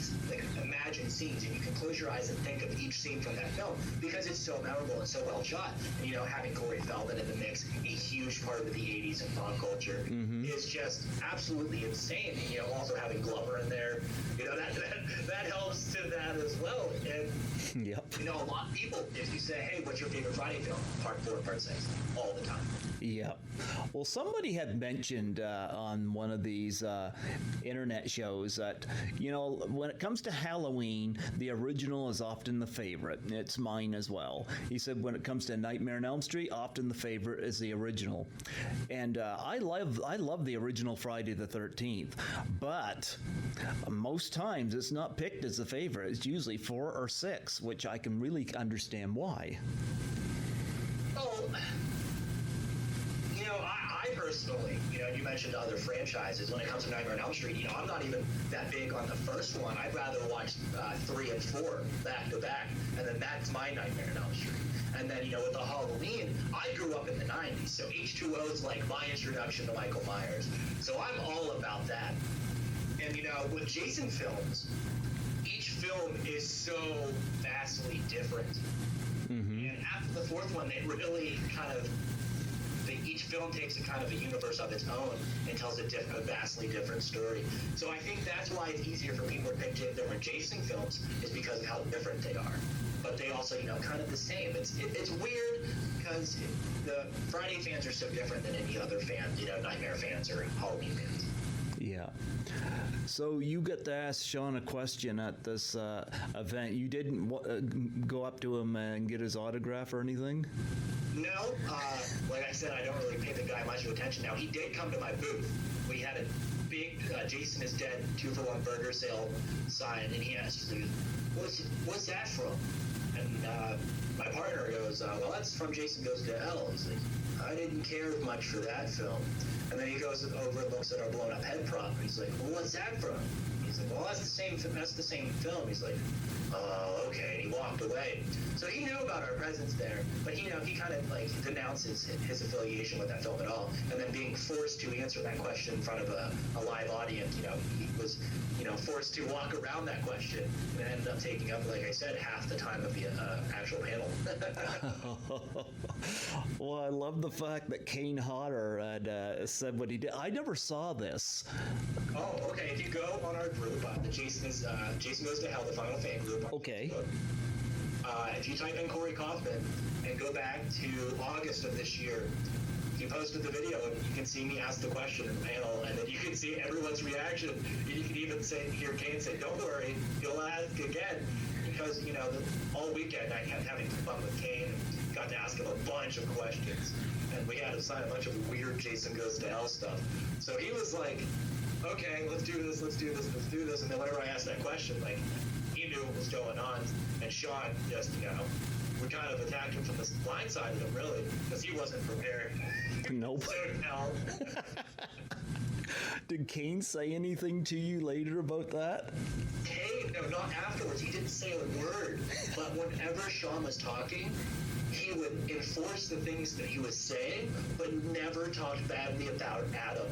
Speaker 2: imagine scenes and you can close your eyes and think of each scene from that film because it's so memorable and so well shot. And, having Corey Feldman in the mix, a huge part of the 80s and pop culture, is just absolutely insane. And, also having Glover in there, that helps to that as well. And,
Speaker 1: yep.
Speaker 2: A lot of people, if you say, hey, what's your favorite Friday film? Part 4, Part 6, all the time.
Speaker 1: Yeah. Well, somebody had mentioned on one of these internet shows that, when it comes to Halloween, the original is often the favorite. It's mine as well. He said when it comes to Nightmare on Elm Street, often the favorite is the original. And I love the original Friday the 13th, but most times it's not picked as the favorite. It's usually 4 or 6, which I can really understand why.
Speaker 2: Oh, I personally, you mentioned other franchises. When it comes to Nightmare on Elm Street, I'm not even that big on the first one. I'd rather watch 3 and 4 back to back, and then that's my Nightmare on Elm Street. And then, with the Halloween, I grew up in the 90s, so H2O is like my introduction to Michael Myers. So I'm all about that. And, with Jason films, each film is so vastly different. Mm-hmm. And after the 4th one, they really each film takes a kind of a universe of its own and tells a vastly different story. So I think that's why it's easier for people to pick different Jason films, is because of how different they are. But they also, kind of the same. It's weird because the Friday fans are so different than any other fans, Nightmare fans or Halloween fans.
Speaker 1: Yeah. So you get to ask Sean a question at this event. You didn't go up to him and get his autograph or anything?
Speaker 2: No. Like I said, I don't really pay the guy much of attention. Now, he did come to my booth. We had a big Jason is Dead 2-for-1 burger sale sign, and he asked me, what's that from? And my partner goes, well, that's from Jason Goes to Hell. He's like, I didn't care much for that film. And then he goes over and looks at our blown up head prop. And he's like, well, what's that from? He's like, well, that's the same film. He's like, oh, okay. And he walked away. So he knew about our presence there, but he kind of denounces his affiliation with that film at all. And then being forced to answer that question in front of a live audience, he was, forced to walk around that question, and ended up taking up, like I said, half the time of the actual panel.
Speaker 1: Well, I love the fact that Kane Hodder had said what he did. I never saw this.
Speaker 2: Oh, okay. If you go on our group, the Jason Goes to Hell, the Final Fan group.
Speaker 1: Okay.
Speaker 2: If you type in Corey Kaufman and go back to August of this year, he posted the video, and you can see me ask the question in the panel, and then you can see everyone's reaction. And you can even hear Kane say, "Don't worry, you'll ask again," because all weekend I kept having fun with Kane and got to ask him a bunch of questions, and we had to sign a bunch of weird Jason Goes to Hell stuff. So he was like, "Okay, let's do this, and then whenever I asked that question, he knew what was going on, and Sean just, we kind of attacked him from the blind side of him, really, because he wasn't prepared.
Speaker 1: Nope.
Speaker 2: So, no.
Speaker 1: Did Kane say anything to you later about that?
Speaker 2: Kane, no, not afterwards. He didn't say a word. But whenever Sean was talking, he would enforce the things that he was saying, but never talked badly about Adam.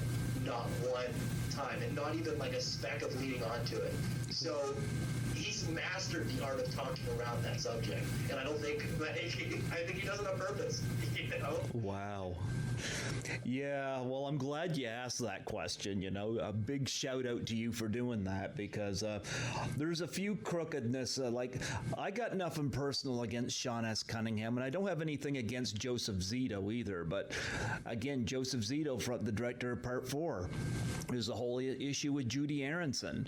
Speaker 2: Not one time, and not even a speck of leading onto it. So he's mastered the art of talking around that subject, and I think he does it on purpose.
Speaker 1: Wow. Yeah, well, I'm glad you asked that question. A big shout out to you for doing that, because there's a few crookedness. I got nothing personal against Sean S. Cunningham, and I don't have anything against Joseph Zito either. But again, Joseph Zito, the director of Part 4, there's a whole issue with Judy Aronson.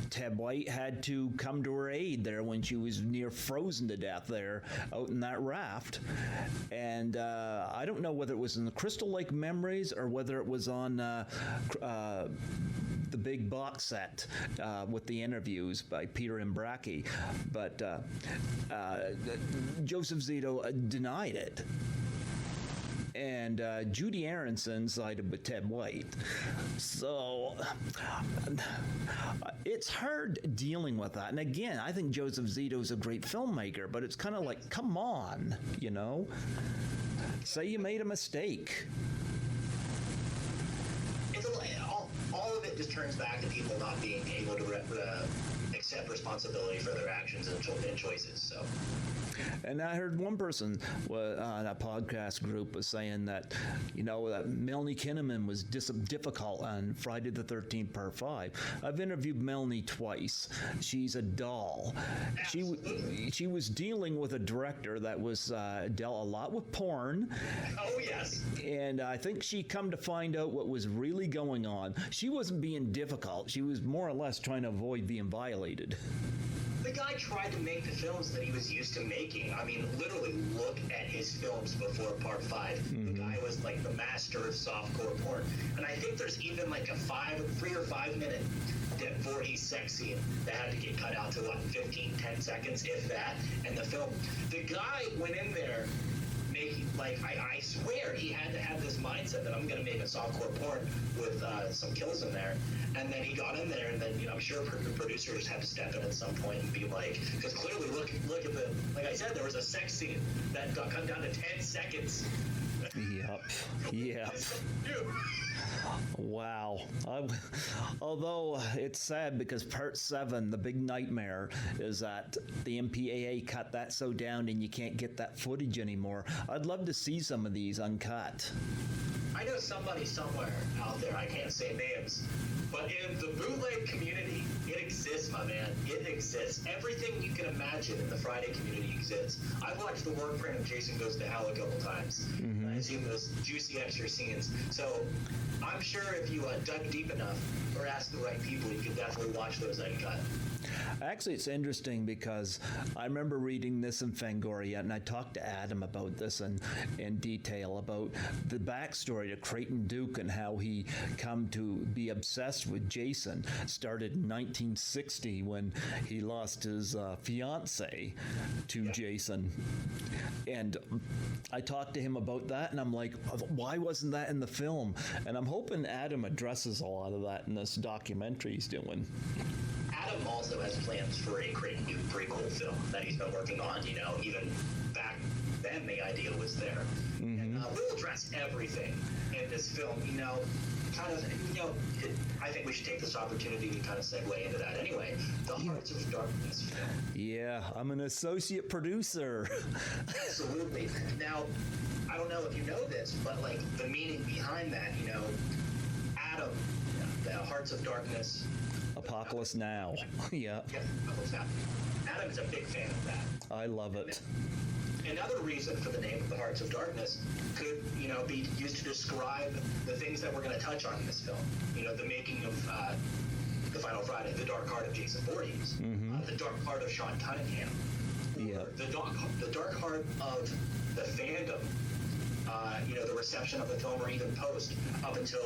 Speaker 1: Ted White had to come to her aid there when she was near frozen to death there out in that raft. And I don't know whether it was in the Crystal Lake Memories or whether it was on the big box set with the interviews by Peter Imbracchi. But Joseph Zito denied it. And Judy Aronson sided with Ted White. So it's hard dealing with that. And again, I think Joseph Zito's a great filmmaker, but it's kind of like, come on, Say you made a mistake.
Speaker 2: All of it just turns back to people not being able to accept responsibility for their actions and choices. So.
Speaker 1: And I heard one person on a podcast group was saying that, that Melanie Kinnaman was difficult on Friday the 13th Part 5. I've interviewed Melanie twice. She's a doll. She was dealing with a director that was dealt a lot with porn.
Speaker 2: Oh, yes.
Speaker 1: And I think she come to find out what was really going on. She wasn't being difficult. She was more or less trying to avoid being violated.
Speaker 2: The guy tried to make the films that he was used to making. I mean, literally look at his films before Part 5. Mm-hmm. The guy was like the master of softcore porn. And I think there's even like a 3 or 5 minute Dead 40 sex scene that had to get cut out to 10 seconds, if that. And the film, the guy went in there making, like, I swear he had to have this mindset that I'm going to make a softcore porn with some kills in there. And then he got in there, and then, I'm sure producers had to step in at some point and be like, because clearly, look at the, like I said, there was a sex scene that got cut down to 10 seconds.
Speaker 1: Yep. Wow. Although it's sad because Part 7, the big nightmare, is that the MPAA cut that so down and you can't get that footage anymore. I'd love to see some of these uncut.
Speaker 2: I know somebody somewhere out there, I can't say names, but in the bootleg community, it exists, my man. It exists. Everything you can imagine in the Friday community exists. I've watched the work print of Jason Goes to Hell a couple times. Mm-hmm. I've seen those juicy extra scenes. So I'm sure if you dug deep enough or asked the right people, you could definitely watch those uncut.
Speaker 1: Actually, it's interesting because I remember reading this in Fangoria, and I talked to Adam about this in detail about the backstory to Creighton Duke and how he come to be obsessed with Jason. Started in 1960 when he lost his fiance to Jason. And I talked to him about that, and I'm like, why wasn't that in the film? And I'm hoping Adam addresses a lot of that in this documentary he's doing.
Speaker 2: Adam also has plans for a Creighton Duke prequel film that he's been working on, even back then the idea was there. Mm-hmm. And we'll address everything in this film, I think we should take this opportunity to kind of segue into that anyway. The Hearts of Darkness film.
Speaker 1: Yeah, I'm an associate producer.
Speaker 2: Absolutely. Now, I don't know if you know this, but like the meaning behind that, Adam, the Hearts of Darkness.
Speaker 1: Apocalypse Now. Yeah.
Speaker 2: Apocalypse Now. Adam is a big fan of that.
Speaker 1: I love it.
Speaker 2: Another reason for the name of the Hearts of Darkness could, be used to describe the things that we're going to touch on in this film. The making of The Final Friday, the dark heart of Jason Voorhees, mm-hmm. The dark heart of Sean Cunningham, the dark heart of the fandom. The reception of the film, or even post up until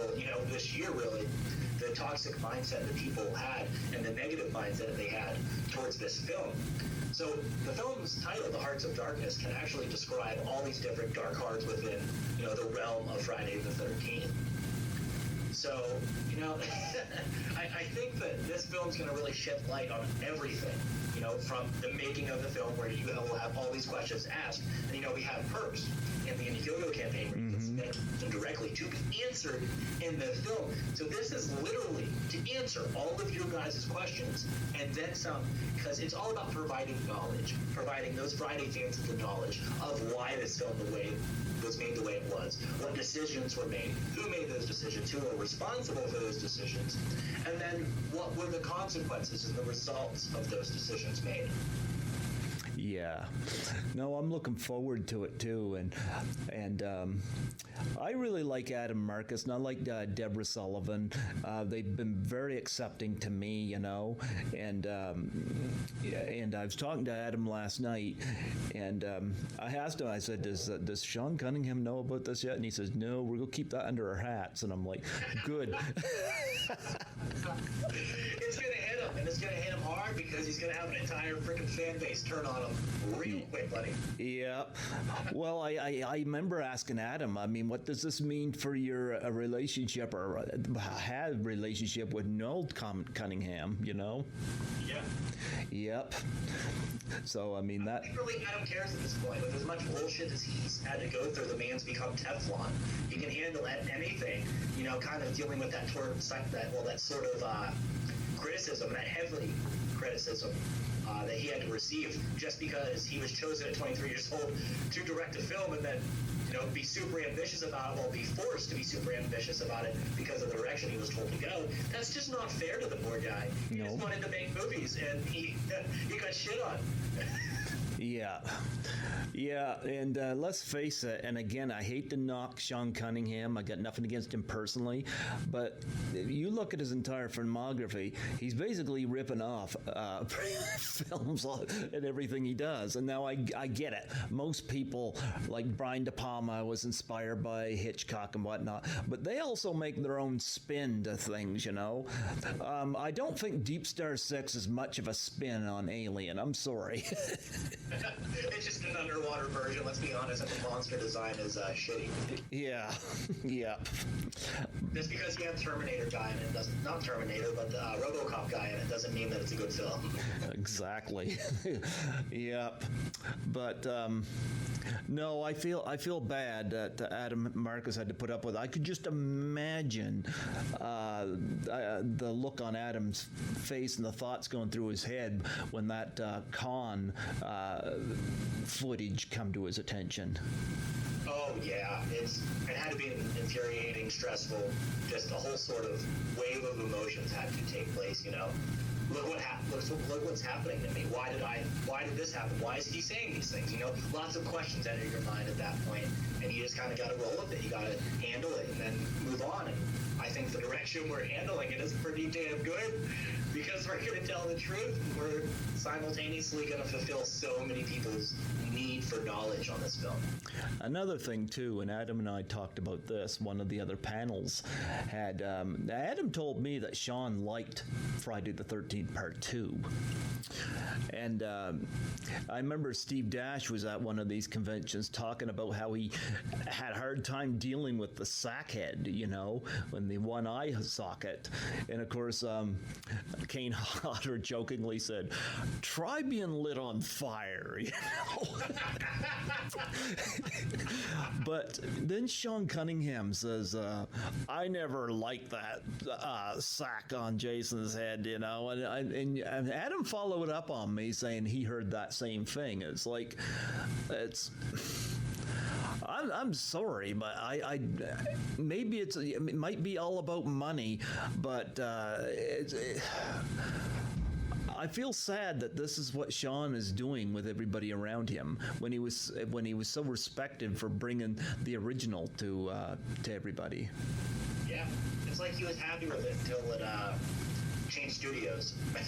Speaker 2: this year, really, the toxic mindset that people had and the negative mindset they had towards this film. So the film's title, The Hearts of Darkness, can actually describe all these different dark hearts within the realm of Friday the 13th. So I think that this film's going to really shed light on everything. From the making of the film, where you will have all these questions asked, and we have perks in the Indiegogo campaign where you can submit them directly to be answered in the film. So this is literally to answer all of your guys' questions and then some, because it's all about providing knowledge, providing those Friday fans the knowledge of why this film was made the way it was, what decisions were made, who made those decisions, who were responsible for those decisions, and then what were the consequences and the results of those decisions made.
Speaker 1: Yeah. No, I'm looking forward to it too, and I really like Adam Marcus, and I like Deborah Sullivan. They've been very accepting to me, and I was talking to Adam last night, and I asked him. I said, "Does Sean Cunningham know about this yet?" And he says, "No, we're gonna keep that under our hats." And I'm like, "Good."
Speaker 2: It's gonna hit him, and it's gonna hit him hard because he's gonna have an entire freaking fan base turn on him real quick, buddy.
Speaker 1: Yeah. Well, I remember asking Adam, I mean, what does this mean for your relationship or had relationship with Noel Cunningham,
Speaker 2: Yeah.
Speaker 1: Yep. So, I mean, that...
Speaker 2: I think really Adam cares at this point. With as much bullshit as he's had to go through, the man's become Teflon. He can handle anything, kind of dealing with that sort of criticism, that heavy criticism that he had to receive just because he was chosen at 23 years old to direct a film and then, be super ambitious about it, be forced to be super ambitious about it because of the direction he was told to go. That's just not fair to the poor guy. He just wanted to make movies, and he got shit on.
Speaker 1: Yeah, and let's face it, and again, I hate to knock Sean Cunningham. I got nothing against him personally, but you look at his entire filmography, he's basically ripping off films and everything he does. And now I get it. Most people, like Brian De Palma, was inspired by Hitchcock and whatnot, but they also make their own spin to things, I don't think Deep Star 6 is much of a spin on Alien. I'm sorry.
Speaker 2: It's just an underwater version, let's be honest, and the monster design is shitty.
Speaker 1: Yeah.
Speaker 2: Just because you have Terminator guy in it doesn't, not Terminator, but RoboCop guy in it doesn't mean that it's a good film.
Speaker 1: Exactly. Yep. But no, I feel bad that Adam Marcus had to put up with. I could just imagine the look on Adam's face and the thoughts going through his head when that con footage come to his attention.
Speaker 2: Oh yeah, it had to be infuriating, stressful. Just a whole sort of wave of emotions had to take place. Look what's happening to me. Why did this happen? Why is he saying these things? Lots of questions enter your mind at that point, and you just kind of got to roll with it. You got to handle it and then move on. And I think the direction we're handling it is pretty damn good, because we're going to tell the truth. We're simultaneously going to fulfill so many people's need for knowledge on this film.
Speaker 1: Another thing too, and Adam and I talked about this, one of the other panels had, Adam told me that Sean liked Friday the 13th Part 2. And I remember Steve Dash was at one of these conventions talking about how he had a hard time dealing with the sackhead, when the one eye socket. And of course, Kane Hodder jokingly said, "Try being lit on fire," But then Sean Cunningham says, "I never liked that sack on Jason's head," and Adam followed up on me saying he heard that same thing. It's like, I'm sorry, but I maybe it might be all about money, but I feel sad that this is what Sean is doing with everybody around him when he was so respected for bringing the original to everybody.
Speaker 2: Yeah, it's like he was happy with it until it changed studios. I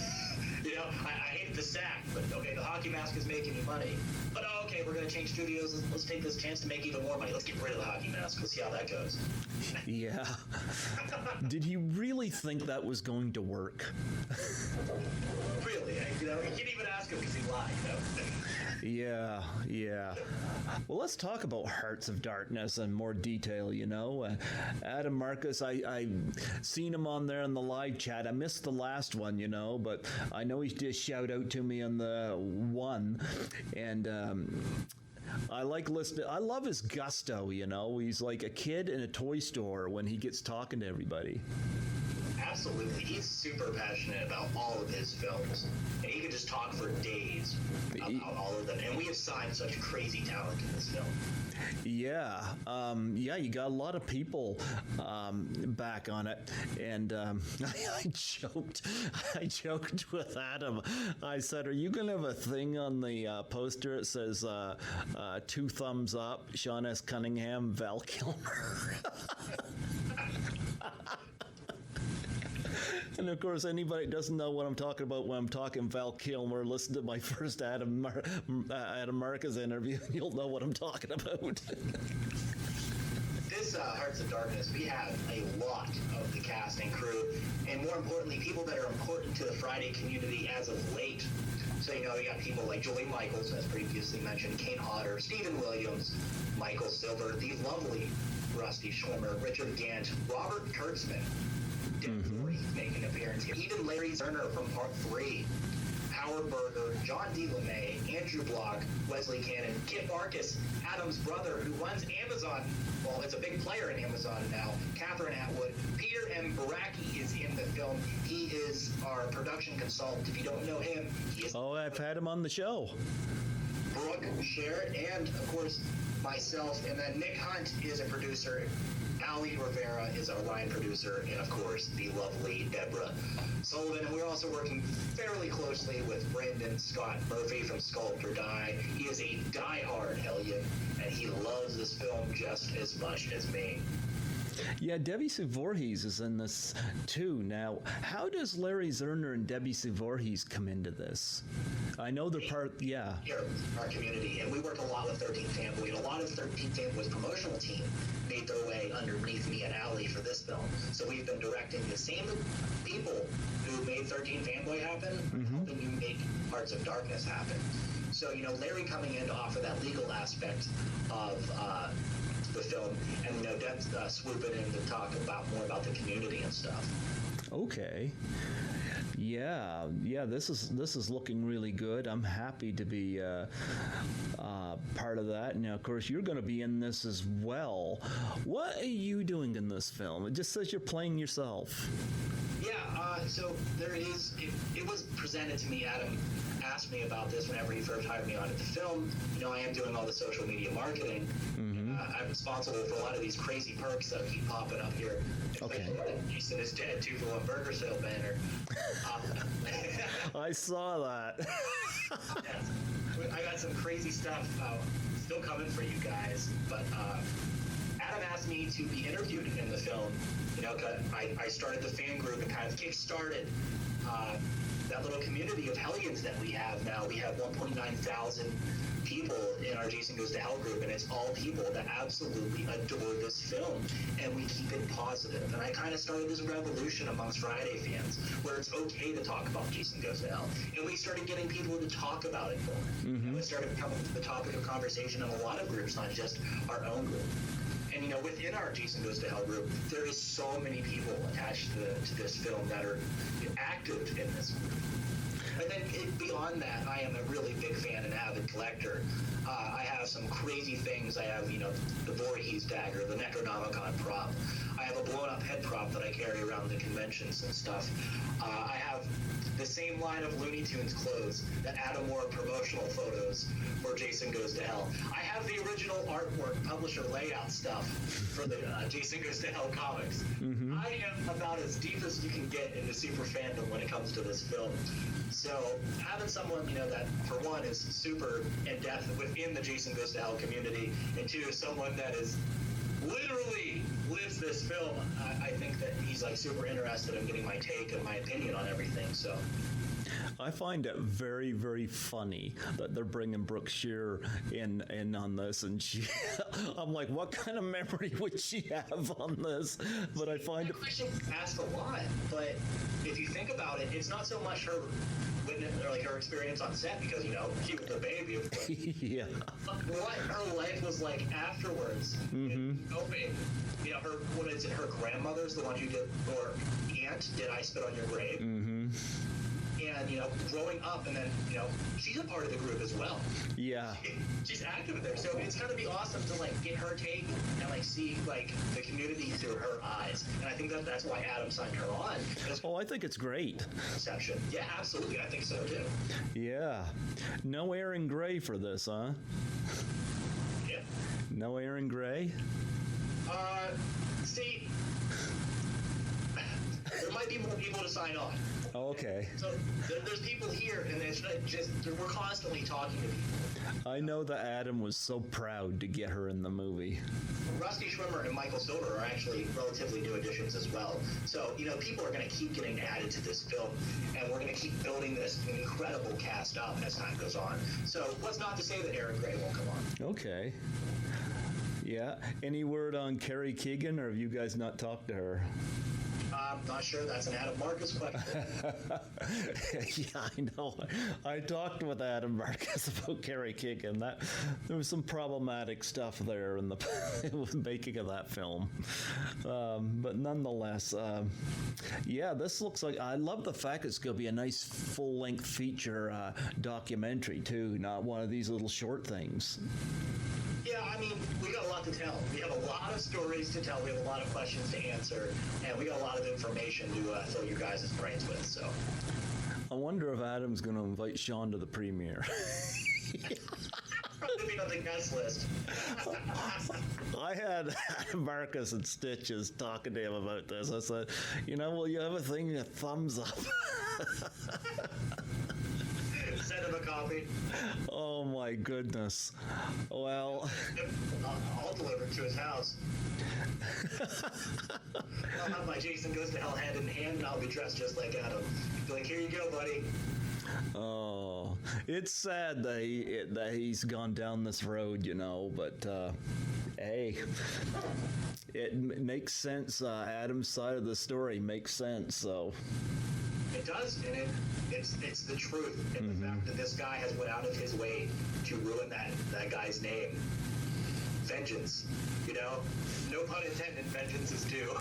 Speaker 2: hate the sack, but okay, the hockey mask is making me money. But okay, we're going to change studios. Let's take this chance to make even more money. Let's get rid of the hockey mask. Let's see how that goes.
Speaker 1: Yeah. Did he really think that was going to work?
Speaker 2: Really? You can't even ask him because he lied,
Speaker 1: Yeah. Well, let's talk about Hearts of Darkness in more detail, Adam Marcus, I seen him on there in the live chat. I missed the last one, but I know he did shout out to me on the one, and I like listening. I love his gusto, He's like a kid in a toy store when he gets talking to everybody.
Speaker 2: Absolutely. He's super passionate about all of his films. And he could just talk for days about all of them. And we have signed such crazy talent in this film.
Speaker 1: Yeah. You got a lot of people back on it. And I joked with Adam. I said, "Are you going to have a thing on the poster? It says 2 thumbs up, Sean S. Cunningham, Val Kilmer." And of course, anybody that doesn't know what I'm talking about when I'm talking Val Kilmer, listen to my first Adam Marcus interview, and you'll know what I'm talking about.
Speaker 2: This Hearts of Darkness, we have a lot of the cast and crew, and more importantly, people that are important to the Friday community as of late. So, you got people like Julie Michaels, as previously mentioned, Kane Hodder, Stephen Williams, Michael Silver, the lovely Rusty Schwimmer, Richard Gant, Robert Kurtzman, making an appearance here. Even Larry Zerner from Part 3 Howard Berger, John D. LeMay, Andrew Block, Wesley Cannon, Kit Marcus, Adam's brother, who runs Amazon. Well, it's a big player in Amazon now. Catherine Atwood. Peter M. Baraki is in the film. He is our production consultant. If you don't know him, he is...
Speaker 1: Oh, I've had him on the show.
Speaker 2: Brooke Sherritt, and, of course, myself. And then Nick Hunt is a producer. Ali Rivera is our line producer, and of course, the lovely Deborah Sullivan. And we're also working fairly closely with Brendan Scott Murphy from Sculpt or Die. He is a diehard Hellion, and he loves this film just as much as me.
Speaker 1: Yeah, Debbie Sue Voorhees is in this too. Now, how does Larry Zerner and Debbie Sue Voorhees come into this? I know they're part, yeah.
Speaker 2: Here, our community, and we work a lot with 13 Fanboy, and a lot of 13 Fanboy's promotional team made their way underneath me and Ali for this film. So we've been directing the same people who made 13 Fanboy happen, helping you make Hearts of Darkness happen. So, you know, Larry coming in to offer that legal aspect of the film, and, you know, Deb swooping in to talk about more about the community and stuff.
Speaker 1: Okay. Yeah, this is looking really good. I'm happy to be part of that. Now, of course, you're going to be in this as well. What are you doing in this film? It just says you're playing yourself.
Speaker 2: Yeah, so there is, it was presented to me. Adam asked me about this whenever he first hired me onto the film. You know, I am doing all the social media marketing. I'm responsible for a lot of these crazy perks that keep popping up here.
Speaker 1: Okay.
Speaker 2: Jason is dead, 2-for-1 burger sale banner.
Speaker 1: I saw that.
Speaker 2: Yeah. I got some crazy stuff still coming for you guys, but Adam asked me to be interviewed in the film. You know, I started the fan group and kind of kick-started that little community of Hellions that we have now. We have 1.9 thousand people in our Jason Goes to Hell group, and it's all people that absolutely adore this film, and we keep it positive. And I kind of started this revolution amongst Friday fans where it's okay to talk about Jason Goes to Hell, and we started getting people to talk about it more. And it started becoming the topic of conversation in a lot of groups, not just our own group. And, you know, within our Jason Goes to Hell group, there is so many people attached to this film that are active in this group. But then beyond that, I am a really big fan and avid collector. I have some crazy things. I have, you know, the Voorhees dagger, the Necronomicon prop. I have a blown-up head prop that I carry around the conventions and stuff. I have the same line of Looney Tunes clothes that Adam wore promotional photos for Jason Goes to Hell. I have the original artwork, publisher layout stuff for the Jason Goes to Hell comics. I am about as deep as you can get into super fandom when it comes to this film. So having someone, you know, that for one is super in depth within the Jason Goes to Hell community, and two, someone that is literally lives this film, I think that he's like super interested in getting my take and my opinion on everything. So
Speaker 1: I find it very, very funny that they're bringing Brooke Shear in on this, and I'm like, what kind of memory would she have on this? But I find it.
Speaker 2: Question asked a lot, but if you think about it, it's not so much her witness or like her experience on set, because, you know, she was a baby.
Speaker 1: Yeah.
Speaker 2: What her life was like afterwards. Hoping, you know, her, what is it? Her grandmother's the one who did, or aunt, did I Spit on Your Grave? And, you know, growing up, and then, you know, she's a part of the group as well.
Speaker 1: Yeah.
Speaker 2: She's active there. So it's going to be awesome to, like, get her take and, like, see, like, the community through her eyes. And I think that's why Adam signed her on.
Speaker 1: Oh, I think it's great.
Speaker 2: Conception. Yeah, absolutely. I think so, too.
Speaker 1: Yeah. No Aaron Gray for this, huh?
Speaker 2: Yeah.
Speaker 1: No Aaron Gray?
Speaker 2: See, there might be more people to sign on.
Speaker 1: Oh, okay.
Speaker 2: So there's people here, and it's just we're constantly talking to people.
Speaker 1: I know that Adam was so proud to get her in the movie.
Speaker 2: Rusty Schwimmer and Michael Silver are actually relatively new additions as well. So, you know, people are going to keep getting added to this film, and we're going to keep building this incredible cast up as time goes on. So what's not to say that Aaron Gray won't come on?
Speaker 1: Okay. Yeah. Any word on Carrie Keegan, or have you guys not talked to her?
Speaker 2: Not sure. That's an Adam Marcus question.
Speaker 1: Yeah, I know. I talked with Adam Marcus about Carrie Keegan. There was some problematic stuff there in the making of that film, but nonetheless, yeah, this looks like. I love the fact it's going to be a nice full-length feature documentary too, not one of these little short things.
Speaker 2: Yeah, I mean, we got a lot to tell. We have a lot of stories to tell. We have a lot of questions to answer, and we got a lot of information to fill your guys' brains with. So,
Speaker 1: I wonder if Adam's going to invite Sean to the premiere.
Speaker 2: Probably be on the guest list.
Speaker 1: I had Adam Marcus and Stitches talking to him about this. I said, will you ever think a thumbs up?
Speaker 2: Send him a copy.
Speaker 1: Oh my goodness. Well,
Speaker 2: I'll deliver it to his house. I'll have my Jason Goes to Hell hand in hand, and I'll be dressed just like Adam. Be like, here you go, buddy.
Speaker 1: oh, it's sad that he's gone down this road, but hey, it makes sense. Adam's side of the story makes sense, so.
Speaker 2: It does, and it's the truth, and the fact that this guy has went out of his way to ruin that guy's name. Vengeance, no pun intended. Vengeance is due.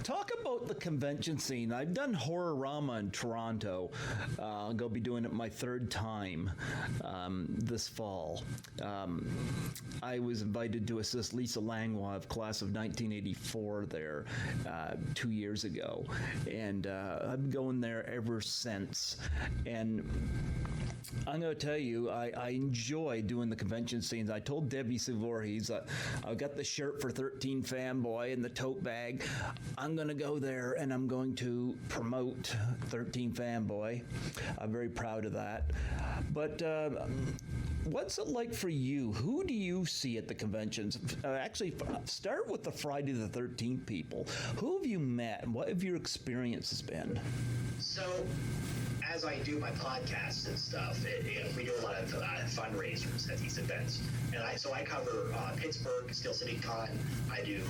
Speaker 1: Talk about the convention scene. I've done Horrorama in Toronto. I'll go be doing it my third time this fall. I was invited to assist Lisa Langlois of class of 1984 there 2 years ago, and I've been going there ever since. And I'm going to tell you, I enjoy doing the convention scenes. I told Debbie Voorhees, I've got the shirt for 13 Fanboy and the tote bag. I'm going to go there and I'm going to promote 13 Fanboy. I'm very proud of that. But what's it like for you? Who do you see at the conventions? Actually, start with the Friday the 13th people. Who have you met and what have your experiences been?
Speaker 2: So, as I do my podcasts and stuff, we do a lot of fundraisers at these events. And I cover Pittsburgh, Steel City Con. I do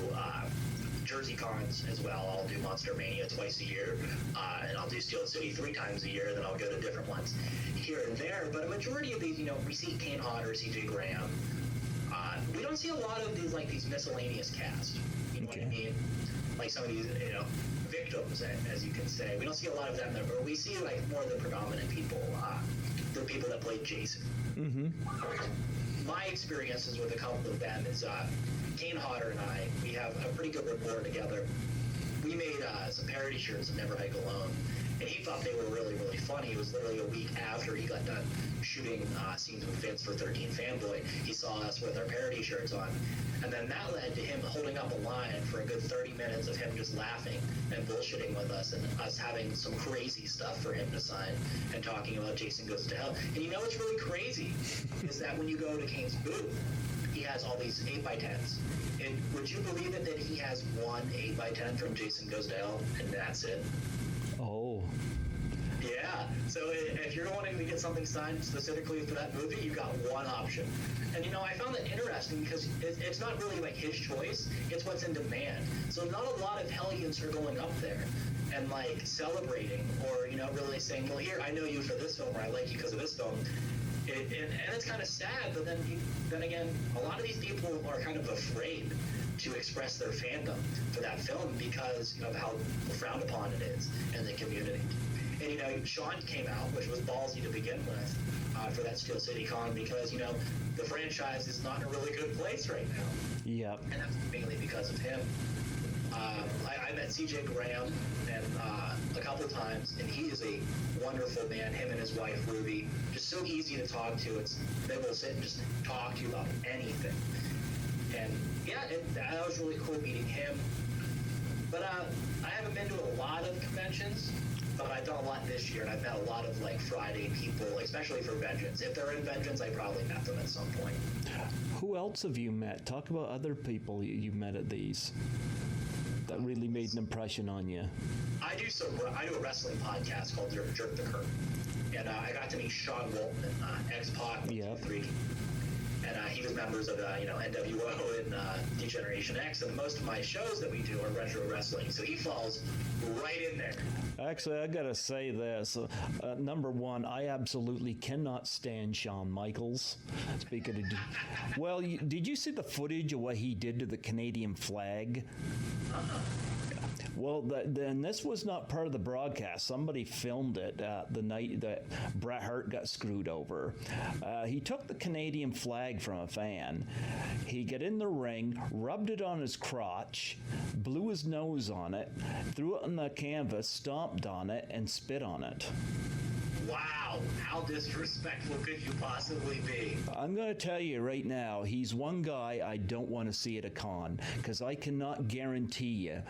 Speaker 2: Jersey Cons as well. I'll do Monster Mania twice a year, and I'll do Steel City 3 times a year. Then I'll go to different ones here and there. But a majority of these, we see Kane Hodder, CJ Graham. We don't see a lot of these miscellaneous cast. You know what I mean? Like some of these, victims, as you can say. We don't see a lot of them there, but we see more of the predominant people, the people that played Jason. Mm-hmm. My experiences with a couple of them is Kane Hodder and I, we have a pretty good rapport together. We made some parody shirts of Never Hike Alone, and he thought they were really, really funny. It was literally a week after he got done shooting scenes with Vince for 13 Fanboy. He saw us with our parody shirts on, and then that led to him holding up a line for a good 30 minutes of him just laughing and bullshitting with us, and us having some crazy stuff for him to sign and talking about Jason Goes to Hell. And what's really crazy is that when you go to Kane's booth, he has all these 8x10s. And would you believe it that he has one 8x10 from Jason Goes to Hell, and that's it?
Speaker 1: Oh.
Speaker 2: Yeah. So if you're wanting to get something signed specifically for that movie, you've got one option. And I found that interesting because it's not really his choice. It's what's in demand. So not a lot of Hellions are going up there and celebrating or really saying, well, here, I know you for this film, or I like you because of this film. And it's kind of sad, but then again, a lot of these people are kind of afraid to express their fandom for that film because of how frowned upon it is in the community. And Sean came out, which was ballsy to begin with, for that Steel City Con because the franchise is not in a really good place right now.
Speaker 1: Yep.
Speaker 2: And that's mainly because of him. I met CJ Graham and a couple times, and he is a wonderful man. Him and his wife Ruby, just so easy to talk to. They will sit and just talk to you about anything. And yeah, that was really cool meeting him. But I haven't been to a lot of conventions, but I've done a lot this year, and I've met a lot of Friday people, especially for Vengeance. If they're in Vengeance, I probably met them at some point.
Speaker 1: Who else have you met? Talk about other people you've met at these that really made an impression on you.
Speaker 2: I do a wrestling podcast called Jerk the Curtain, and I got to meet Sean Waltman, X-Pac, 3, and he was members of NWO and D-Generation X, and most of my shows that we do are retro wrestling, so he falls right in there.
Speaker 1: Actually, I gotta say this. Number one, I absolutely cannot stand Shawn Michaels. Speaking of, well, did you see the footage of what he did to the Canadian flag? Well, then this was not part of the broadcast. Somebody filmed it the night that Bret Hart got screwed over. He took the Canadian flag from a fan. He got in the ring, rubbed it on his crotch, blew his nose on it, threw it on the canvas, stomped on it, and spit on it.
Speaker 2: Wow, how disrespectful could you possibly be?
Speaker 1: I'm going to tell you right now, he's one guy I don't want to see at a con, because I cannot guarantee you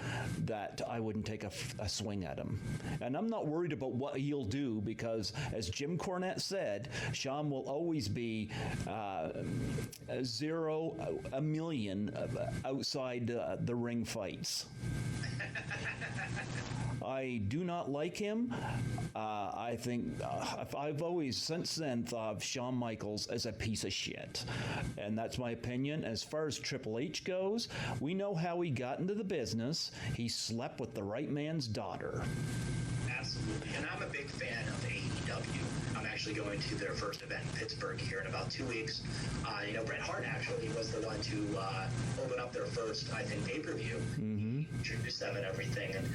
Speaker 1: that I wouldn't take a swing at him. And I'm not worried about what he'll do, because as Jim Cornette said, Shawn will always be a million outside the ring fights. I do not like him. I think I've always since then thought of Shawn Michaels as a piece of shit. And that's my opinion. As far as Triple H goes, we know how he got into the business. He slept with the right man's daughter.
Speaker 2: Absolutely. And I'm a big fan of AEW. I'm actually going to their first event in Pittsburgh here in about 2 weeks. Bret Hart actually was the one to open up their first, I think, pay-per-view. Mm-hmm. Introduced them and everything. And,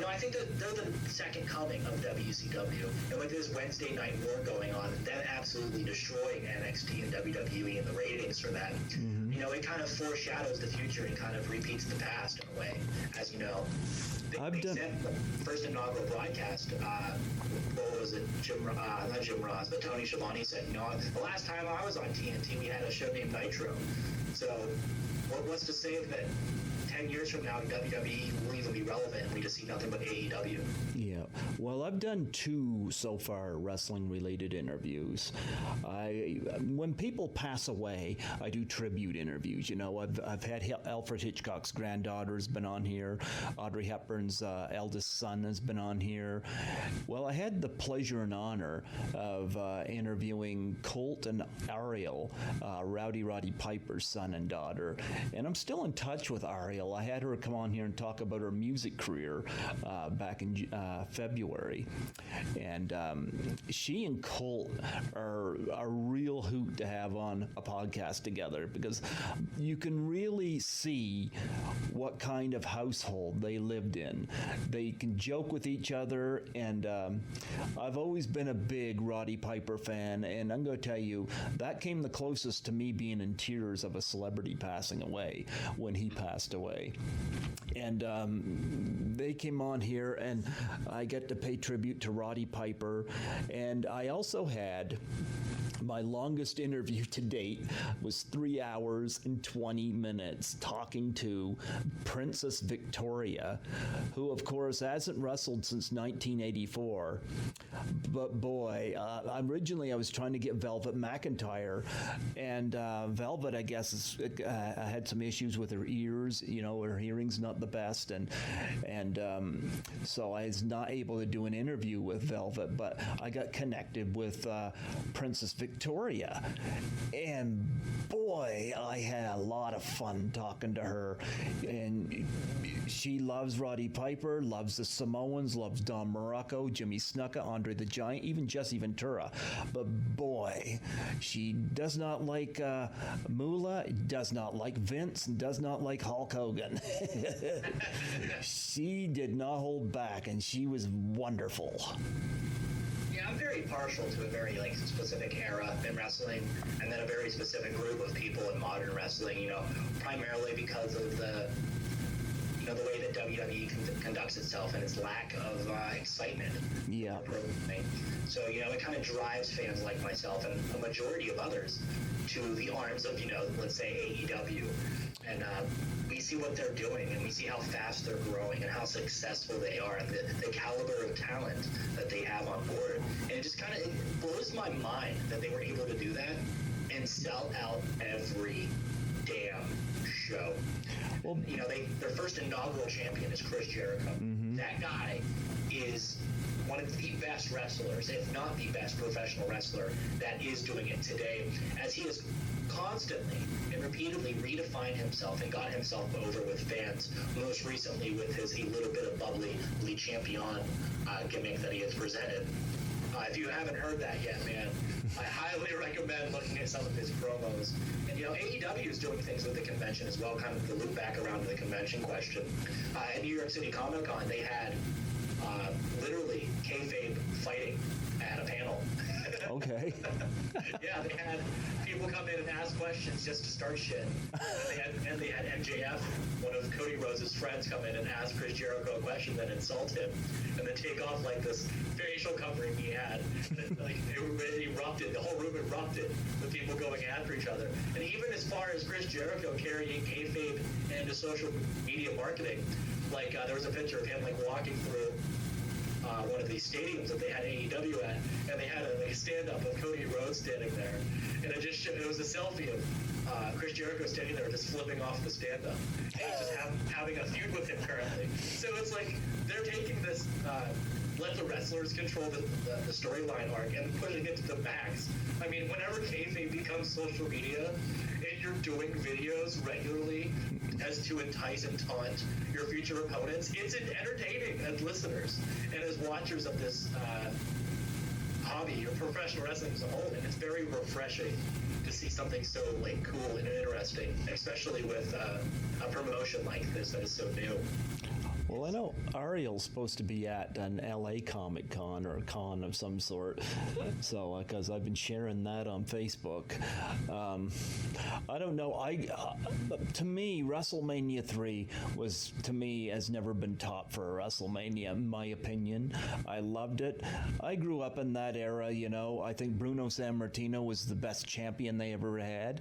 Speaker 2: I think that they're the second coming of WCW. And with this Wednesday night war going on, them absolutely destroying NXT and WWE and the ratings for that, it kind of foreshadows the future and kind of repeats the past in a way. As you know, they said the first inaugural broadcast, what was it, not Jim Ross, but Tony Schiavone said, the last time I was on TNT, we had a show named Nitro. So what's to say that 10 years from now, WWE will even be relevant and we just see nothing but AEW? Yeah.
Speaker 1: Well, I've done 2 so far wrestling-related interviews. When people pass away, I do tribute interviews. I've had Alfred Hitchcock's granddaughter has been on here. Audrey Hepburn's eldest son has been on here. Well, I had the pleasure and honor of interviewing Colt and Ariel, Rowdy Roddy Piper's son and daughter. And I'm still in touch with Ariel. I had her come on here and talk about her music career back in February. And she and Colt are a real hoot to have on a podcast together, because you can really see what kind of household they lived in. They can joke with each other, and I've always been a big Roddy Piper fan, and I'm going to tell you, that came the closest to me being in tears of a celebrity passing away when he passed away. And they came on here, and I get to pay tribute to Roddy Piper. And I also had my longest interview to date was 3 hours and 20 minutes talking to Princess Victoria, who, of course, hasn't wrestled since 1984. But boy, originally I was trying to get Velvet McIntyre, and Velvet, I guess, had some issues with her ears. Her hearing's not the best, and so I was not able to do an interview with Velvet, but I got connected with Princess Victoria, and boy, I had a lot of fun talking to her. And she loves Roddy Piper, loves the Samoans, loves Don Morocco, Jimmy Snuka, Andre the Giant, even Jesse Ventura. But boy, she does not like Moolah, does not like Vince, and does not like Hulk Hogan. She did not hold back, and she was wonderful.
Speaker 2: Yeah, I'm very partial to a very specific era in wrestling, and then a very specific group of people in modern wrestling. Primarily because of the way that WWE conducts itself and its lack of excitement.
Speaker 1: Yeah.
Speaker 2: So it kind of drives fans like myself and a majority of others to the arms of let's say AEW, and we see what they're doing, and we see how fast they're growing and how successful they are, and the caliber of talent that they have on board. And it just kind of blows my mind that they were able to do that and sell out every damn show. Well, their first inaugural champion is Chris Jericho. Mm-hmm. That guy is one of the best wrestlers, if not the best professional wrestler that is doing it today, as he has constantly and repeatedly redefined himself and got himself over with fans, most recently with his a little bit of bubbly Le Champion gimmick that he has presented. If you haven't heard that yet, man, I highly recommend looking at some of his promos. And, AEW is doing things with the convention as well, kind of the loop back around to the convention question. At New York City Comic Con, they had literally kayfabe fighting at a panel.
Speaker 1: Okay.
Speaker 2: Yeah, they had people come in and ask questions just to start shit. And they had MJF, one of Cody Rhodes' friends, come in and ask Chris Jericho a question, then insult him, and then take off like this facial covering he had. And it erupted. The whole room erupted with people going after each other. And even as far as Chris Jericho carrying kayfabe into social media marketing, like there was a picture of him like walking through one of these stadiums that they had AEW at, and they had a stand-up of Cody Rhodes standing there, and it was a selfie of Chris Jericho standing there just flipping off the stand-up, and he's just having a feud with him currently. So it's like they're taking this let the wrestlers control the storyline arc and pushing it to the max. I mean, whenever kayfabe becomes social media and you're doing videos regularly as to entice and taunt your future opponents, it's entertaining as listeners and as watchers of this hobby or professional wrestling as a whole. And it's very refreshing to see something so like cool and interesting, especially with a promotion like this that is so new.
Speaker 1: Well, I know Ariel's supposed to be at an LA Comic Con or a con of some sort, so because I've been sharing that on Facebook. I don't know. To me, WrestleMania 3 has never been top for a WrestleMania, in my opinion. I loved it. I grew up in that era. I think Bruno Sammartino was the best champion they ever had.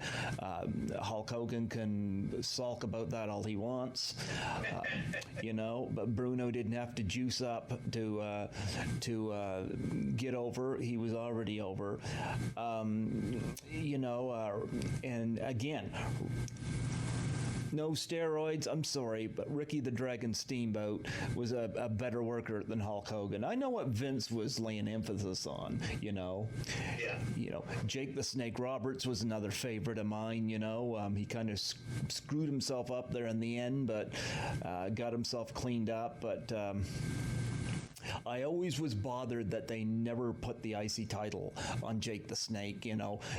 Speaker 1: Hulk Hogan can sulk about that all he wants. But Bruno didn't have to juice up to get over. He was already over. And again, no steroids. I'm sorry, but Ricky the Dragon Steamboat was a better worker than Hulk Hogan. I know what Vince was laying emphasis on.
Speaker 2: Yeah.
Speaker 1: Jake the Snake Roberts was another favorite of mine. He kind of screwed himself up there in the end, but got himself cleaned up. But I always was bothered that they never put the IC title on Jake the Snake,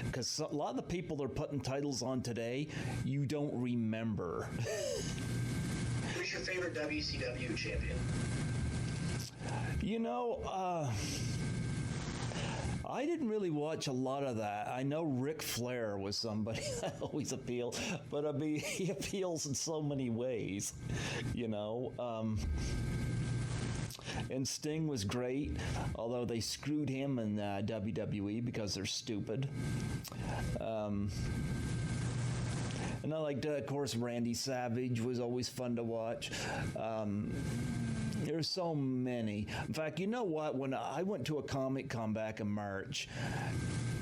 Speaker 1: because a lot of the people they're putting titles on today, you don't remember.
Speaker 2: Who's your favorite WCW champion?
Speaker 1: I didn't really watch a lot of that. I know Ric Flair was somebody that always appealed, but he appeals in so many ways, And Sting was great, although they screwed him in WWE because they're stupid. And I liked, of course, Randy Savage was always fun to watch. There's so many. In fact, you know what? When I went to a Comic Con back in March,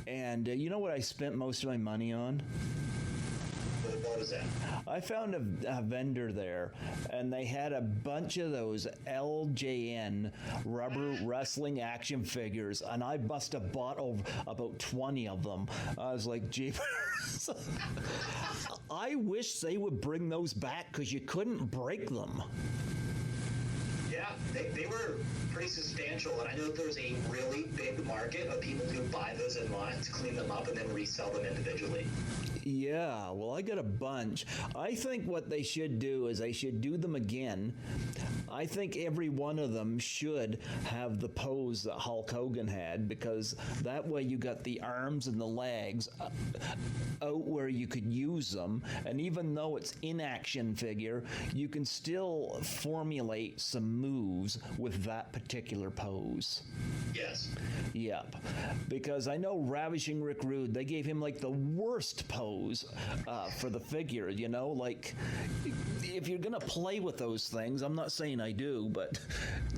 Speaker 1: and you know what I spent most of my money on?
Speaker 2: What was that?
Speaker 1: I found a vendor there, and they had a bunch of those LJN rubber wrestling action figures, and I must have bought about 20 of them. I was like, gee, I wish they would bring those back because you couldn't break them.
Speaker 2: Yeah, they were pretty substantial, and I know there's a really big market of people who buy those in lines, clean them up, and then resell them individually.
Speaker 1: Yeah, well, I got a bunch. I think what they should do is they should do them again. I think every one of them should have the pose that Hulk Hogan had, because that way you got the arms and the legs out where you could use them, and even though it's in-action figure, you can still formulate some moves with that particular pose.
Speaker 2: Yes.
Speaker 1: Yep. Because I know Ravishing Rick Rude, they gave him like the worst pose for the figure, like if you're going to play with those things, I'm not saying I do, but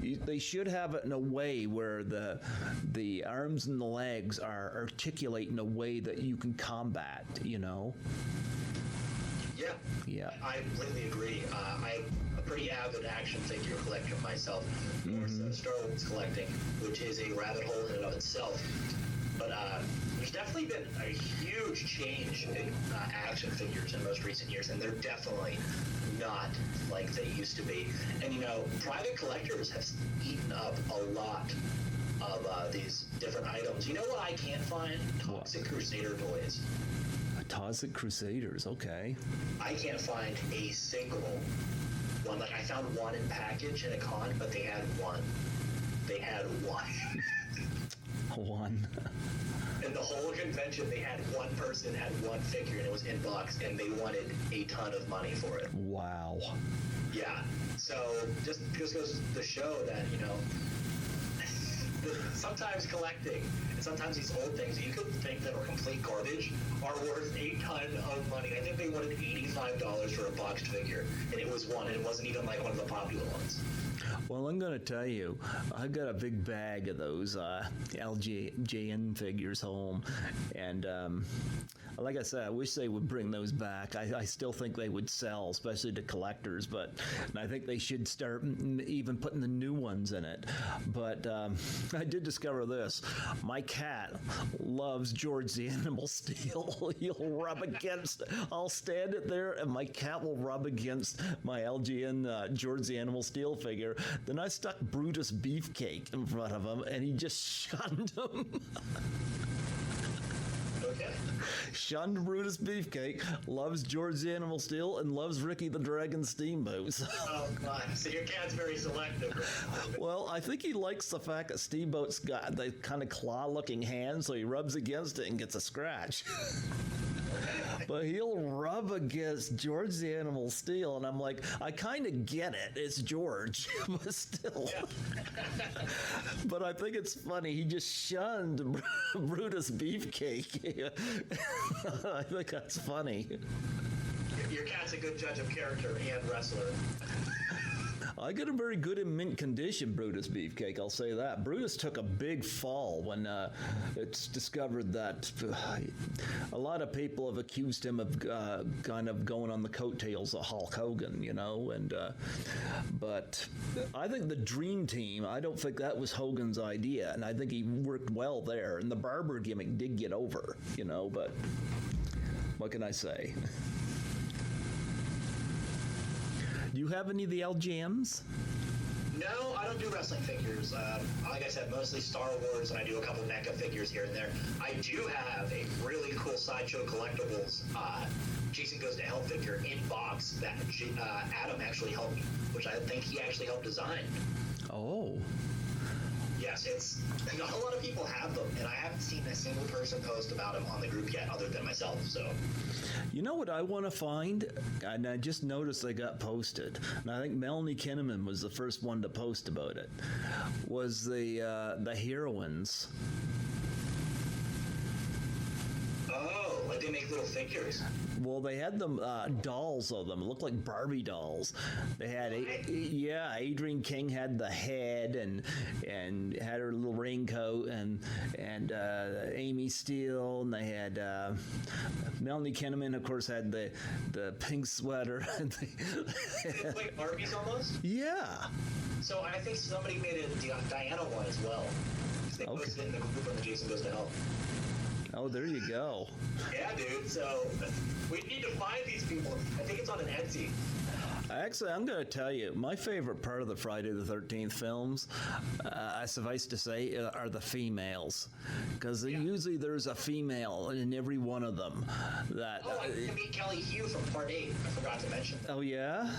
Speaker 1: they should have it in a way where the arms and the legs are articulate in a way that you can combat, Yeah.
Speaker 2: I completely agree. I'm a pretty avid action figure collector myself, more so Star Wars collecting, which is a rabbit hole in and of itself. But there's definitely been a huge change in action figures in most recent years, and they're definitely not like they used to be. And private collectors have eaten up a lot of these different items. You know what I can't find? Toxic Crusader toys.
Speaker 1: Toxic Crusaders, okay. I
Speaker 2: can't find a single one. Like, I found one in package in a con, but they had one. They had one.
Speaker 1: One.
Speaker 2: In the whole convention, they had one person had one figure, and it was in box, and they wanted a ton of money for it.
Speaker 1: Wow.
Speaker 2: Yeah. So just goes to show that, sometimes collecting and sometimes these old things you could think that are complete garbage are worth a ton of money. I think they wanted $85 for a boxed figure, and it was one, and it wasn't even like one of the popular ones.
Speaker 1: Well, I'm going to tell you, I've got a big bag of those LJN figures home, and like I said, I wish they would bring those back. I still think they would sell, especially to collectors, but I think they should start even putting the new ones in it. But I did discover this. My cat loves George the Animal Steel. I'll stand it there, and my cat will rub against my LGN George the Animal Steel figure. Then I stuck Brutus Beefcake in front of him, and he just shunned him.
Speaker 2: Okay.
Speaker 1: Shunned Brutus Beefcake, loves George the Animal Steel, and loves Ricky the Dragon Steamboat.
Speaker 2: Oh, God. So your cat's very selective.
Speaker 1: Well, I think he likes the fact that Steamboat's got the kind of claw-looking hand, so he rubs against it and gets a scratch. But he'll rub against George the Animal Steel, and I'm like, I kind of get it. It's George, but still.
Speaker 2: Yeah.
Speaker 1: But I think it's funny. He just shunned Brutus Beefcake. I think that's funny.
Speaker 2: Your cat's a good judge of character and wrestler.
Speaker 1: I got him very good in mint condition, Brutus Beefcake, I'll say that. Brutus took a big fall when it's discovered that a lot of people have accused him of kind of going on the coattails of Hulk Hogan, but I think the Dream Team, I don't think that was Hogan's idea, and I think he worked well there, and the barber gimmick did get over, but what can I say? Do you have any of the LGMs?
Speaker 2: No, I don't do wrestling figures. Like I said, mostly Star Wars, and I do a couple NECA figures here and there. I do have a really cool Sideshow Collectibles Jason Goes to Hell figure in box that Adam actually helped, which I think he actually helped design.
Speaker 1: Oh.
Speaker 2: Yes, a lot of people have them, and I haven't seen a single person post about them on the group yet, other than myself. So,
Speaker 1: you know what I want to find, and I just noticed they got posted, and I think Melanie Kinnaman was the first one to post about it. Was the heroines?
Speaker 2: Oh, like they make little figures.
Speaker 1: Well, they had them dolls of them. It looked like Barbie dolls. They had, Adrienne King had the head and had her little raincoat, and Amy Steele, and they had Melanie Kinnaman, of course, had the pink sweater.
Speaker 2: It's like Barbies almost.
Speaker 1: Yeah.
Speaker 2: So I think somebody made a Diana one as well. They posted it in the group on the Jason Goes to Hell.
Speaker 1: Oh, there you go.
Speaker 2: Yeah, dude. So we need to find these people. I think it's on an Etsy.
Speaker 1: Actually, I'm going to tell you, my favorite part of the Friday the 13th films, suffice to say, are the females. Because usually there's a female in every one of them.
Speaker 2: I can meet Kelly Hugh from Part 8. I forgot to mention that.
Speaker 1: Oh, yeah?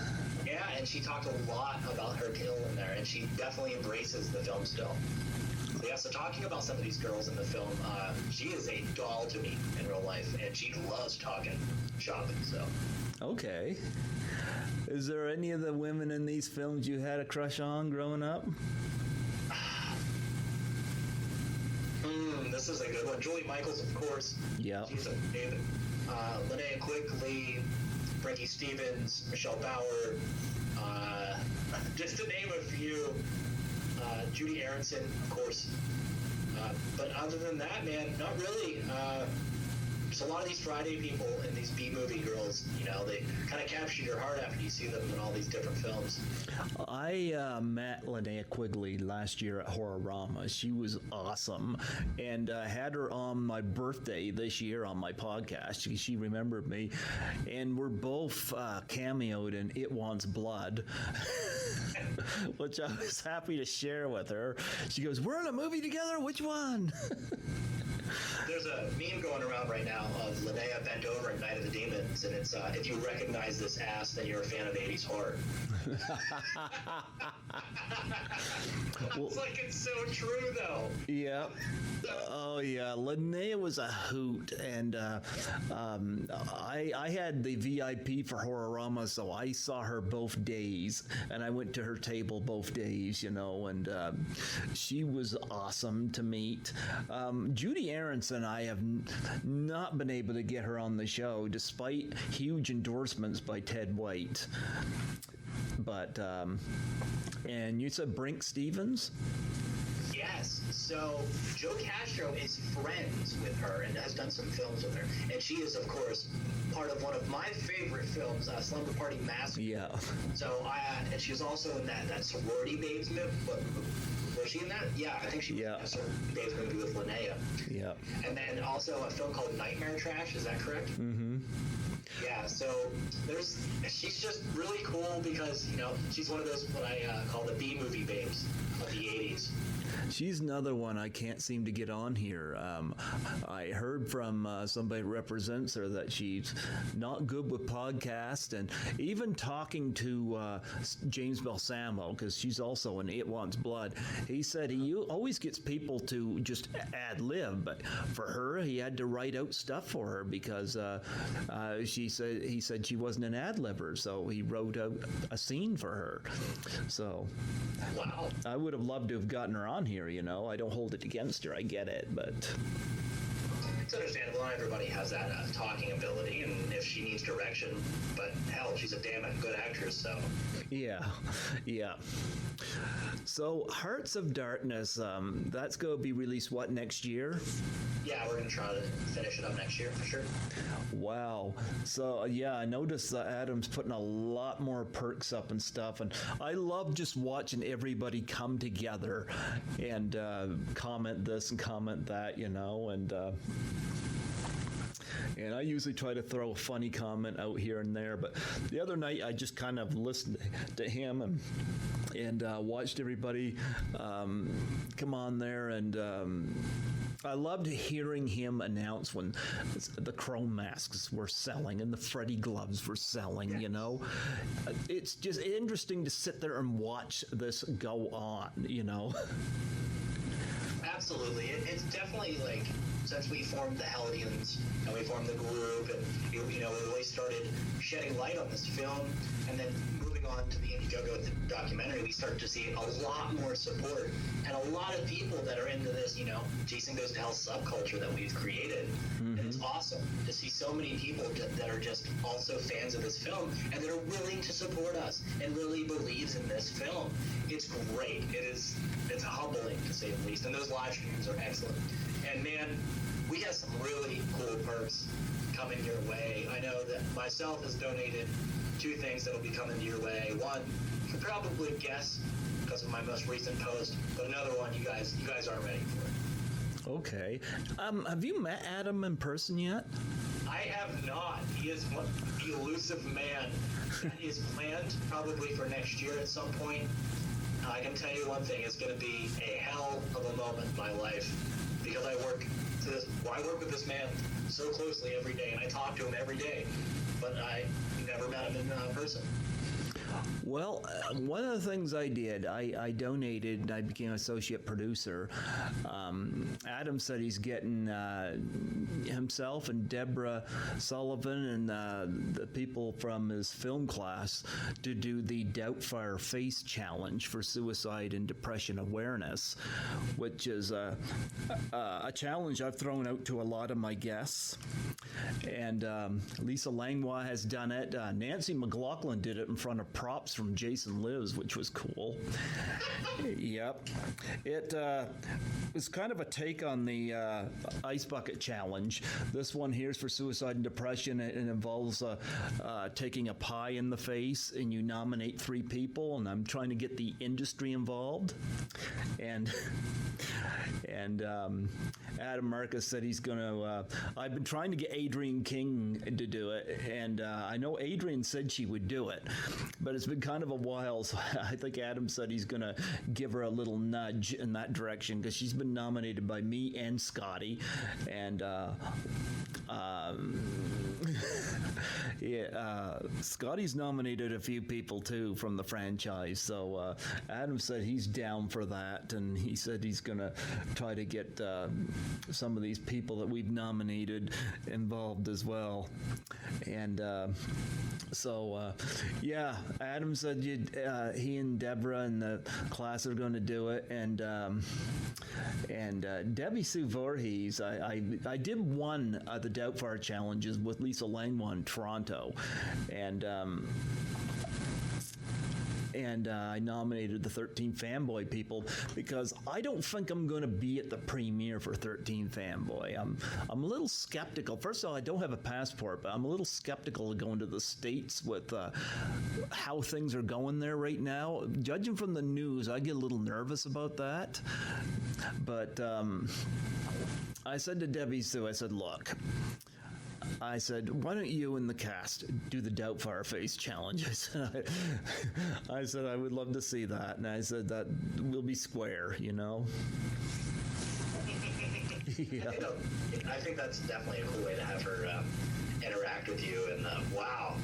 Speaker 2: Yeah, and she talked a lot about her kill in there, and she definitely embraces the film still. Yeah, so talking about some of these girls in the film, she is a doll to me in real life, and she loves talking shopping, so. Okay.
Speaker 1: Is there any of the women in these films you had a crush on growing up?
Speaker 2: This is a good one. Julie Michaels, of course.
Speaker 1: Yeah.
Speaker 2: She's a favorite. Linnea Quigley, Frankie Stevens, Michelle Bauer, just to name a few. Judy Aronson, of course. But other than that, man, not really. There's a lot of these Friday people and these B-movie girls, They kind of capture your heart after you see them in all these different films.
Speaker 1: I met Linnea Quigley last year at Horrorama. She was awesome, and I had her on my birthday this year on my podcast. She remembered me, and we're both cameoed in It Wants Blood, which I was happy to share with her. She goes, "We're in a movie together? Which one?"
Speaker 2: There's a meme going around right now of Linnea bent over in Night of the Demons, and it's, if you recognize this ass, then you're a fan of 80s horror. It's like, it's so true, though.
Speaker 1: Yeah. Oh, yeah. Linnea was a hoot, and I had the VIP for Horrorama, so I saw her both days, and I went to her table both days, and she was awesome to meet. Judy Aronson, I have not been able to get her on the show, despite huge endorsements by Ted White. But, and you said Brink Stevens?
Speaker 2: Yes. So Joe Castro is friends with her and has done some films with her. And she is, of course, part of one of my favorite films, Slumber Party Massacre.
Speaker 1: Yeah.
Speaker 2: So, and she was also in that Sorority Babes movie. Was she in that? Yeah, I think she was in that Sorority Babes movie with Linnea. Yeah. And then also a film called Nightmare Trash. Is that correct? Mm-hmm. Yeah, so she's just really cool because, she's one of those, what I call the B-movie babes of the 80s.
Speaker 1: She's another one I can't seem to get on here. I heard from somebody who represents her that she's not good with podcasts, and even talking to James Balsamo, because she's also in It Wants Blood, he said he always gets people to just ad-lib, but for her, he had to write out stuff for her because he said she wasn't an ad-libber, so he wrote out a scene for her. So,
Speaker 2: wow.
Speaker 1: I would have loved to have gotten her on here. I don't hold it against her. I get it, but
Speaker 2: it's understandable. Not everybody has that talking ability, and if she needs direction, but hell, she's a damn good actress. So
Speaker 1: yeah. So Hearts of Darkness, that's going to be released next year?
Speaker 2: Yeah, we're going to try to finish it up next year for sure.
Speaker 1: Wow. So, I noticed that Adam's putting a lot more perks up and stuff, and I love just watching everybody come together and comment this and comment that, and I usually try to throw a funny comment out here and there, but the other night I just kind of listened to him and watched everybody come on there, and I loved hearing him announce when the chrome masks were selling and the Freddy gloves were selling, It's just interesting to sit there and watch this go on,
Speaker 2: Absolutely. It's definitely like, since we formed the Hellions and we formed the group and, we really started shedding light on this film, and then moving on to the Indiegogo documentary, we started to see a lot more support and a lot of people that are into this, Jason Goes to Hell subculture that we've created. Mm-hmm. And it's awesome to see so many people that are just also fans of this film and that are willing to support us and really believes in this film. It's great. It's humbling, to say the least. And those live streams are excellent. And man, we have some really cool perks coming your way. I know that myself has donated 2 things that'll be coming your way. One, you could probably guess because of my most recent post, but another one, you guys aren't ready for it.
Speaker 1: Okay. Have you met Adam in person yet?
Speaker 2: I have not. He is one elusive man. That is planned probably for next year at some point. I can tell you one thing, it's going to be a hell of a moment in my life because I work with this man so closely every day, and I talk to him every day, but I never met him in person.
Speaker 1: Well, one of the things I did, I donated and I became associate producer. Adam said he's getting himself and Deborah Sullivan and the people from his film class to do the Doubtfire Face Challenge for suicide and depression awareness, which is a challenge I've thrown out to a lot of my guests. And Lisa Langlois has done it. Nancy McLaughlin did it in front of props from Jason Lives, which was cool. Yep. It was kind of a take on the Ice Bucket Challenge. This one here is for suicide and depression. It involves taking a pie in the face, and you nominate 3 people, and I'm trying to get the industry involved. And Adam Marcus said he's going to... I've been trying to get Adrienne King to do it, and I know Adrienne said she would do it, but it's been kind of a while, so I think Adam said he's going to give her a little nudge in that direction, because she's been nominated by me and Scotty, and Scotty's nominated a few people too from the franchise, so Adam said he's down for that, and he said he's going to try to get some of these people that we've nominated involved as well. And Adam said he and Deborah and the class are going to do it, and Debbie Sue Voorhees, I did one of the Doubtfire challenges with Lisa Langlois in Toronto, and I nominated the 13 Fanboy people because I don't think I'm going to be at the premiere for 13 Fanboy. I'm a little skeptical. First of all, I don't have a passport, but I'm a little skeptical of going to the States with how things are going there right now. Judging from the news, I get a little nervous about that. But I said to Debbie Sue, I said, look, I said, why don't you and the cast do the Doubtfire Face Challenge? I said, I would love to see that. And I said, that will be square, you know?
Speaker 2: Yeah. I think that's definitely a cool way to have her interact with you. And wow.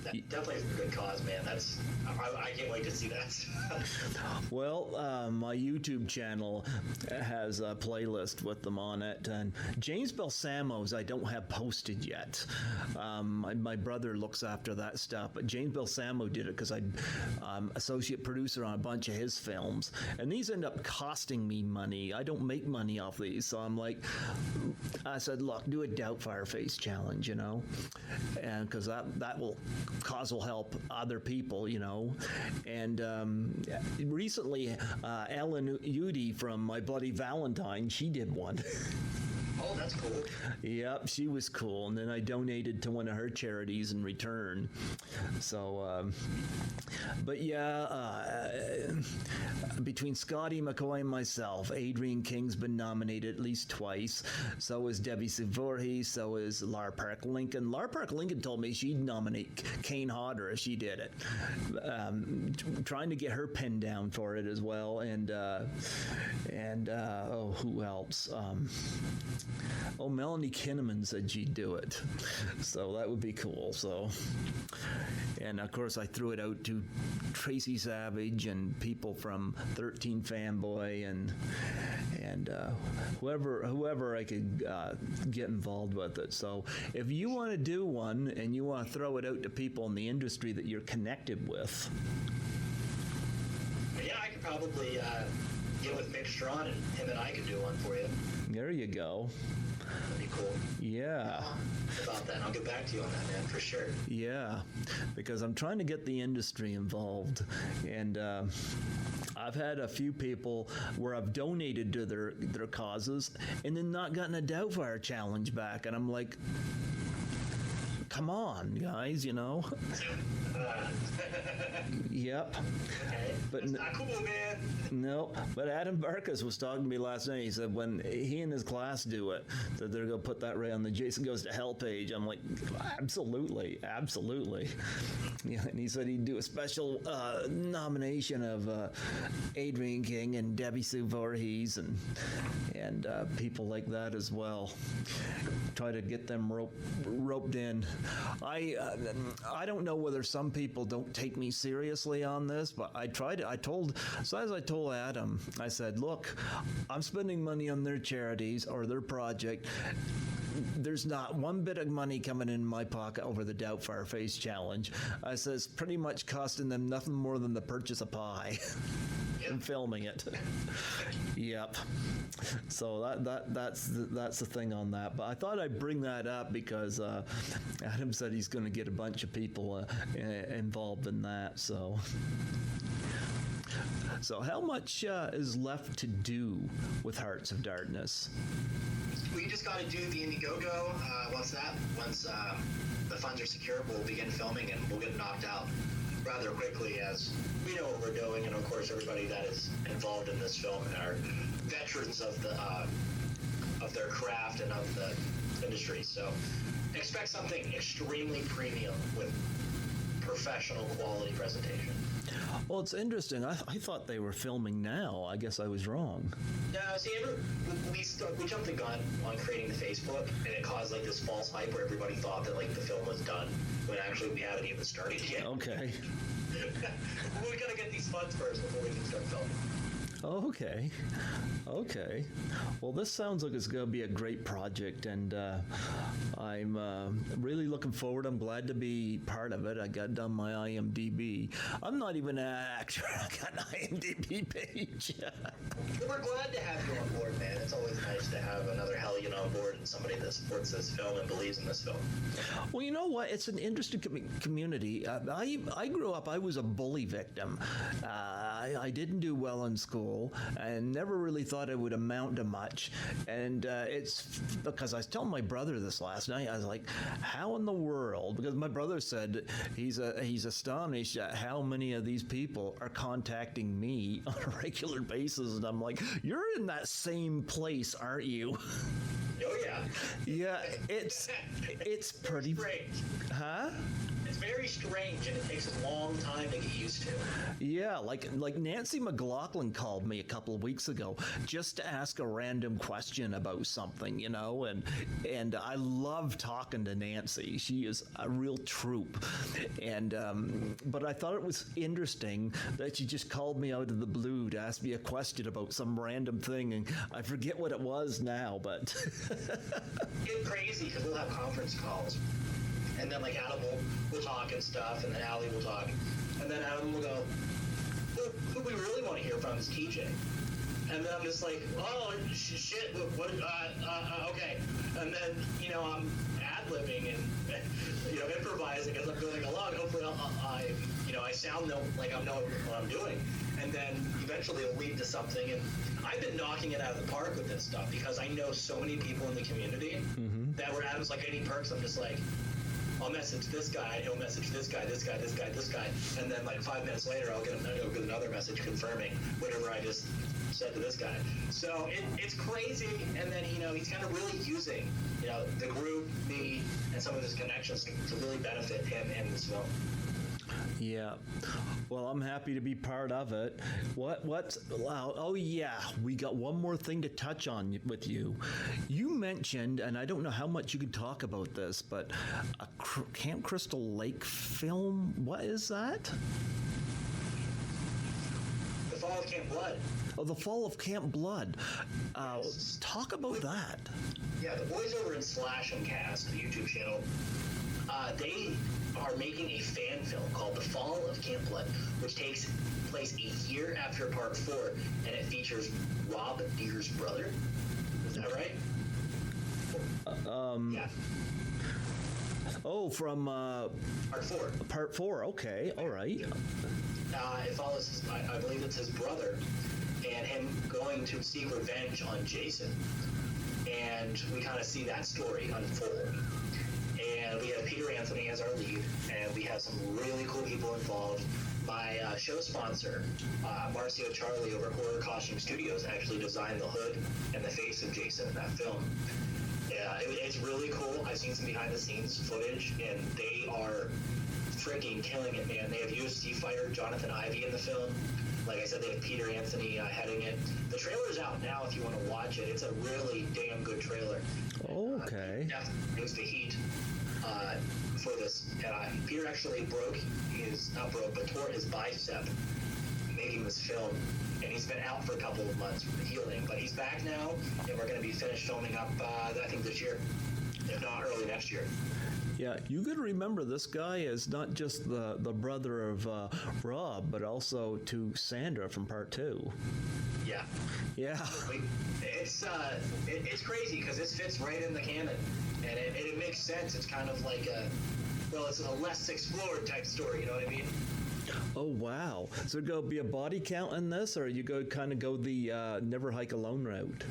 Speaker 2: That definitely is a good cause, man. I can't wait to see that.
Speaker 1: Well, my YouTube channel has a playlist with them on it, and James Balsamo's I don't have posted yet. My brother looks after that stuff, but James Balsamo did it because I'm associate producer on a bunch of his films, and these end up costing me money. I don't make money off these, so I said, look, do a Doubtfire Face Challenge, you know, and because that will help other people, you know. And recently, Ellen Udy from My Bloody Valentine, she did one.
Speaker 2: Oh, that's cool.
Speaker 1: Yep, she was cool. And then I donated to one of her charities in return. So, but yeah, between Scotty McCoy and myself, Adrienne King's been nominated at least twice. So is Debbie Sue Voorhees. So is Lar Park Lincoln. Lar Park Lincoln told me she'd nominate Kane Hodder if she did it. Trying to get her pinned down for it as well. And who else? Melanie Kinnaman said she'd do it. So that would be cool. So, and of course I threw it out to Tracy Savage and people from 13 Fanboy and whoever I could get involved with it. So if you want to do one and you want to throw it out to people in the industry that you're connected with.
Speaker 2: Yeah, I could probably get with Mick Strawn and him and I could do one for you.
Speaker 1: There you go.
Speaker 2: That'd be cool.
Speaker 1: Yeah.
Speaker 2: About that, and I'll get back to you on that, man, for sure.
Speaker 1: Yeah, because I'm trying to get the industry involved, and I've had a few people where I've donated to their causes and then not gotten a Doubtfire challenge back, and I'm like, come on, guys, you know. Yep.
Speaker 2: Okay.
Speaker 1: But
Speaker 2: that's not cool, man.
Speaker 1: No, but Adam Barkas was talking to me last night. He said when he and his class do it, that they're going to put that right on the Jason Goes to Hell page. I'm like, absolutely. Yeah, and he said he'd do a special nomination of Adrienne King and Debbie Sue Voorhees and people like that as well. Try to get them roped in. I don't know whether some people don't take me seriously on this, but I told Adam, I said, look, I'm spending money on their charities or their project. There's not one bit of money coming in my pocket over the Doubtfire Face Challenge. I said, it's pretty much costing them nothing more than the purchase of pie. and filming it. Yep. So that's the thing on that. But I thought I'd bring that up because Adam said he's going to get a bunch of people involved in that. So how much is left to do with Hearts of Darkness?
Speaker 2: We just got to do the Indiegogo. Once the funds are secure, we'll begin filming and we'll get knocked out rather quickly, as we know what we're doing, and of course everybody that is involved in this film are veterans of their craft and of the industry. So expect something extremely premium with professional quality presentation.
Speaker 1: Well, it's interesting. I thought they were filming now. I guess I was wrong.
Speaker 2: No, see, we jumped the gun on creating the Facebook, and it caused like this false hype where everybody thought that like the film was done, when actually we haven't even started yet.
Speaker 1: Okay.
Speaker 2: We gotta get these funds first before we can start filming.
Speaker 1: Okay. Well, this sounds like it's going to be a great project, and I'm really looking forward. I'm glad to be part of it. I got done my IMDb. I'm not even an actor. I got an IMDb page.
Speaker 2: We're glad to have you on board, man. It's always nice to have another hellion on board and somebody that supports this film and believes in this film.
Speaker 1: Well, you know what? It's an interesting community. I grew up, I was a bully victim. I didn't do well in school and never really thought it would amount to much. And it's because I was telling my brother this last night. I was like, how in the world? Because my brother said he's astonished at how many of these people are contacting me on a regular basis. And I'm like, you're in that same place, aren't you?
Speaker 2: Oh, yeah.
Speaker 1: Yeah, it's pretty...
Speaker 2: Strange.
Speaker 1: Huh?
Speaker 2: It's very strange, and it takes a long time to get used to.
Speaker 1: Yeah, like Nancy McLaughlin called me a couple of weeks ago just to ask a random question about something, you know, and I love talking to Nancy. She is a real troop, and but I thought it was interesting that she just called me out of the blue to ask me a question about some random thing, and I forget what it was now, but
Speaker 2: It's crazy because we'll have conference calls. And then, like, Adam will talk and stuff, and then Allie will talk. And then Adam will go, who we really want to hear from is TJ. And then I'm just like, oh, shit, what okay. And then, you know, I'm ad-libbing and, you know, improvising as I'm going along. Hopefully I sound like I know what I'm doing. And then eventually it'll lead to something. And I've been knocking it out of the park with this stuff because I know so many people in the community that where Adam's like, any perks, I'm just like, I'll message this guy, he'll message this guy, and then like 5 minutes later, I'll get another message confirming whatever I just said to this guy. So it's crazy, and then, you know, he's kind of really using, you know, the group, me, and some of his connections to really benefit him and this film.
Speaker 1: Yeah. Well, I'm happy to be part of it. Wow. Oh, yeah. We got one more thing to touch on with you. You mentioned, and I don't know how much you can talk about this, but a Camp Crystal Lake film. What is that?
Speaker 2: The Fall of Camp Blood.
Speaker 1: Oh, The Fall of Camp Blood.
Speaker 2: Yes.
Speaker 1: Talk about that.
Speaker 2: Yeah, the boys over in Slash and Cast, the YouTube channel, they are making a fan film called The Fall of Camp Blood, which takes place a year after Part 4, and it features Rob Deere's brother. Is that right? Yeah.
Speaker 1: Oh, from
Speaker 2: Part 4.
Speaker 1: Part 4. Okay, all right.
Speaker 2: It follows, I believe it's his brother, and him going to seek revenge on Jason. And we kind of see that story unfold. And we have Peter Anthony as our lead, and we have some really cool people involved. My show sponsor, Marcio Charlie over at Horror Costume Studios, actually designed the hood and the face of Jason in that film. Yeah, it's really cool. I've seen some behind-the-scenes footage, and they are freaking killing it, man. They have UFC fighter Jonathan Ivey in the film. Like I said, they have Peter Anthony heading it. The trailer's out now if you want to watch it. It's a really damn good trailer.
Speaker 1: Okay.
Speaker 2: Definitely brings the heat for this. Peter actually tore his bicep making this film. And he's been out for a couple of months healing. But he's back now, and we're going to be finished filming up, I think, this year, if not early next year.
Speaker 1: Yeah, you got to remember this guy is not just the brother of Rob, but also to Sandra from part 2.
Speaker 2: Yeah.
Speaker 1: Yeah.
Speaker 2: It's crazy because this fits right in the canon, and it makes sense. It's kind of like it's a less explored type story. You know what I mean?
Speaker 1: Oh wow! So go be a body count in this, or you go the never hike alone route.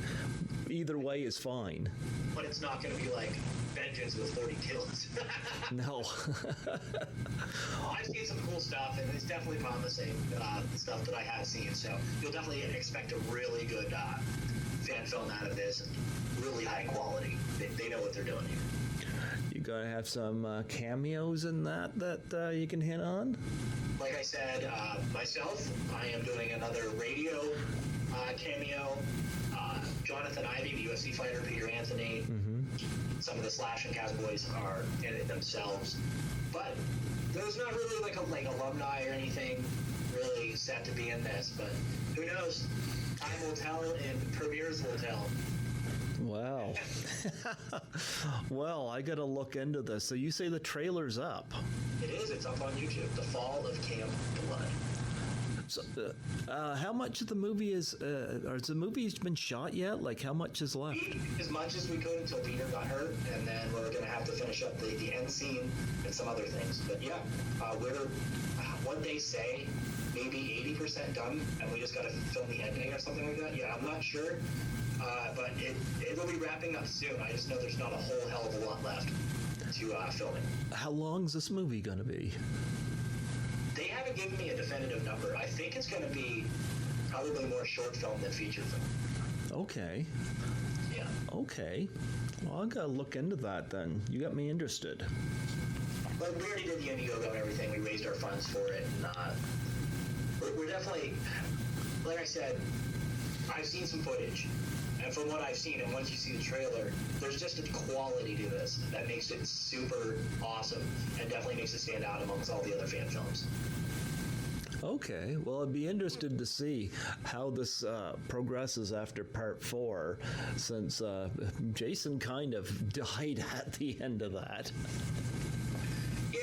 Speaker 1: Either way is fine.
Speaker 2: But it's not going to be like Vengeance with 40 kills.
Speaker 1: No.
Speaker 2: I've seen some cool stuff, and it's definitely promising stuff that I have seen. So you'll definitely expect a really good fan film out of this, and really high quality. They know what they're doing here.
Speaker 1: You gotta have some cameos in that you can hit on.
Speaker 2: Like I said, myself, I am doing another radio cameo. Jonathan Ivey, the UFC fighter, Peter Anthony.
Speaker 1: Mm-hmm.
Speaker 2: Some of the Slash and Cowboys are in it themselves. But there's not really like alumni or anything really set to be in this. But who knows? Time will tell, and premieres will tell.
Speaker 1: Wow. Well, I gotta look into this. So you say the trailer's up?
Speaker 2: It is. It's up on YouTube. The Fall of Camp Blood.
Speaker 1: So, how much of the movie has the movie been shot yet? Like, how much is left?
Speaker 2: As much as we could until Peter got hurt, and then we're going to have to finish up the end scene and some other things. But yeah, we're, what they say, maybe 80% done, and we just got to film the ending or something like that. Yeah, I'm not sure, but it will be wrapping up soon. I just know there's not a whole hell of a lot left to filming.
Speaker 1: How long's this movie going to be?
Speaker 2: They haven't given me a definitive number. I think it's going to be probably more short film than feature film.
Speaker 1: Okay.
Speaker 2: Yeah.
Speaker 1: Okay. Well, I gotta look into that then. You got me interested.
Speaker 2: But we already did the Indiegogo and everything. We raised our funds for it. And we're definitely, like I said, I've seen some footage. And from what I've seen, and once you see the trailer, there's just a quality to this that makes it super awesome and definitely makes it stand out amongst all the other fan films.
Speaker 1: Okay, well, I'd be interested to see how this progresses after part 4, since Jason kind of died at the end of that.
Speaker 2: Yeah,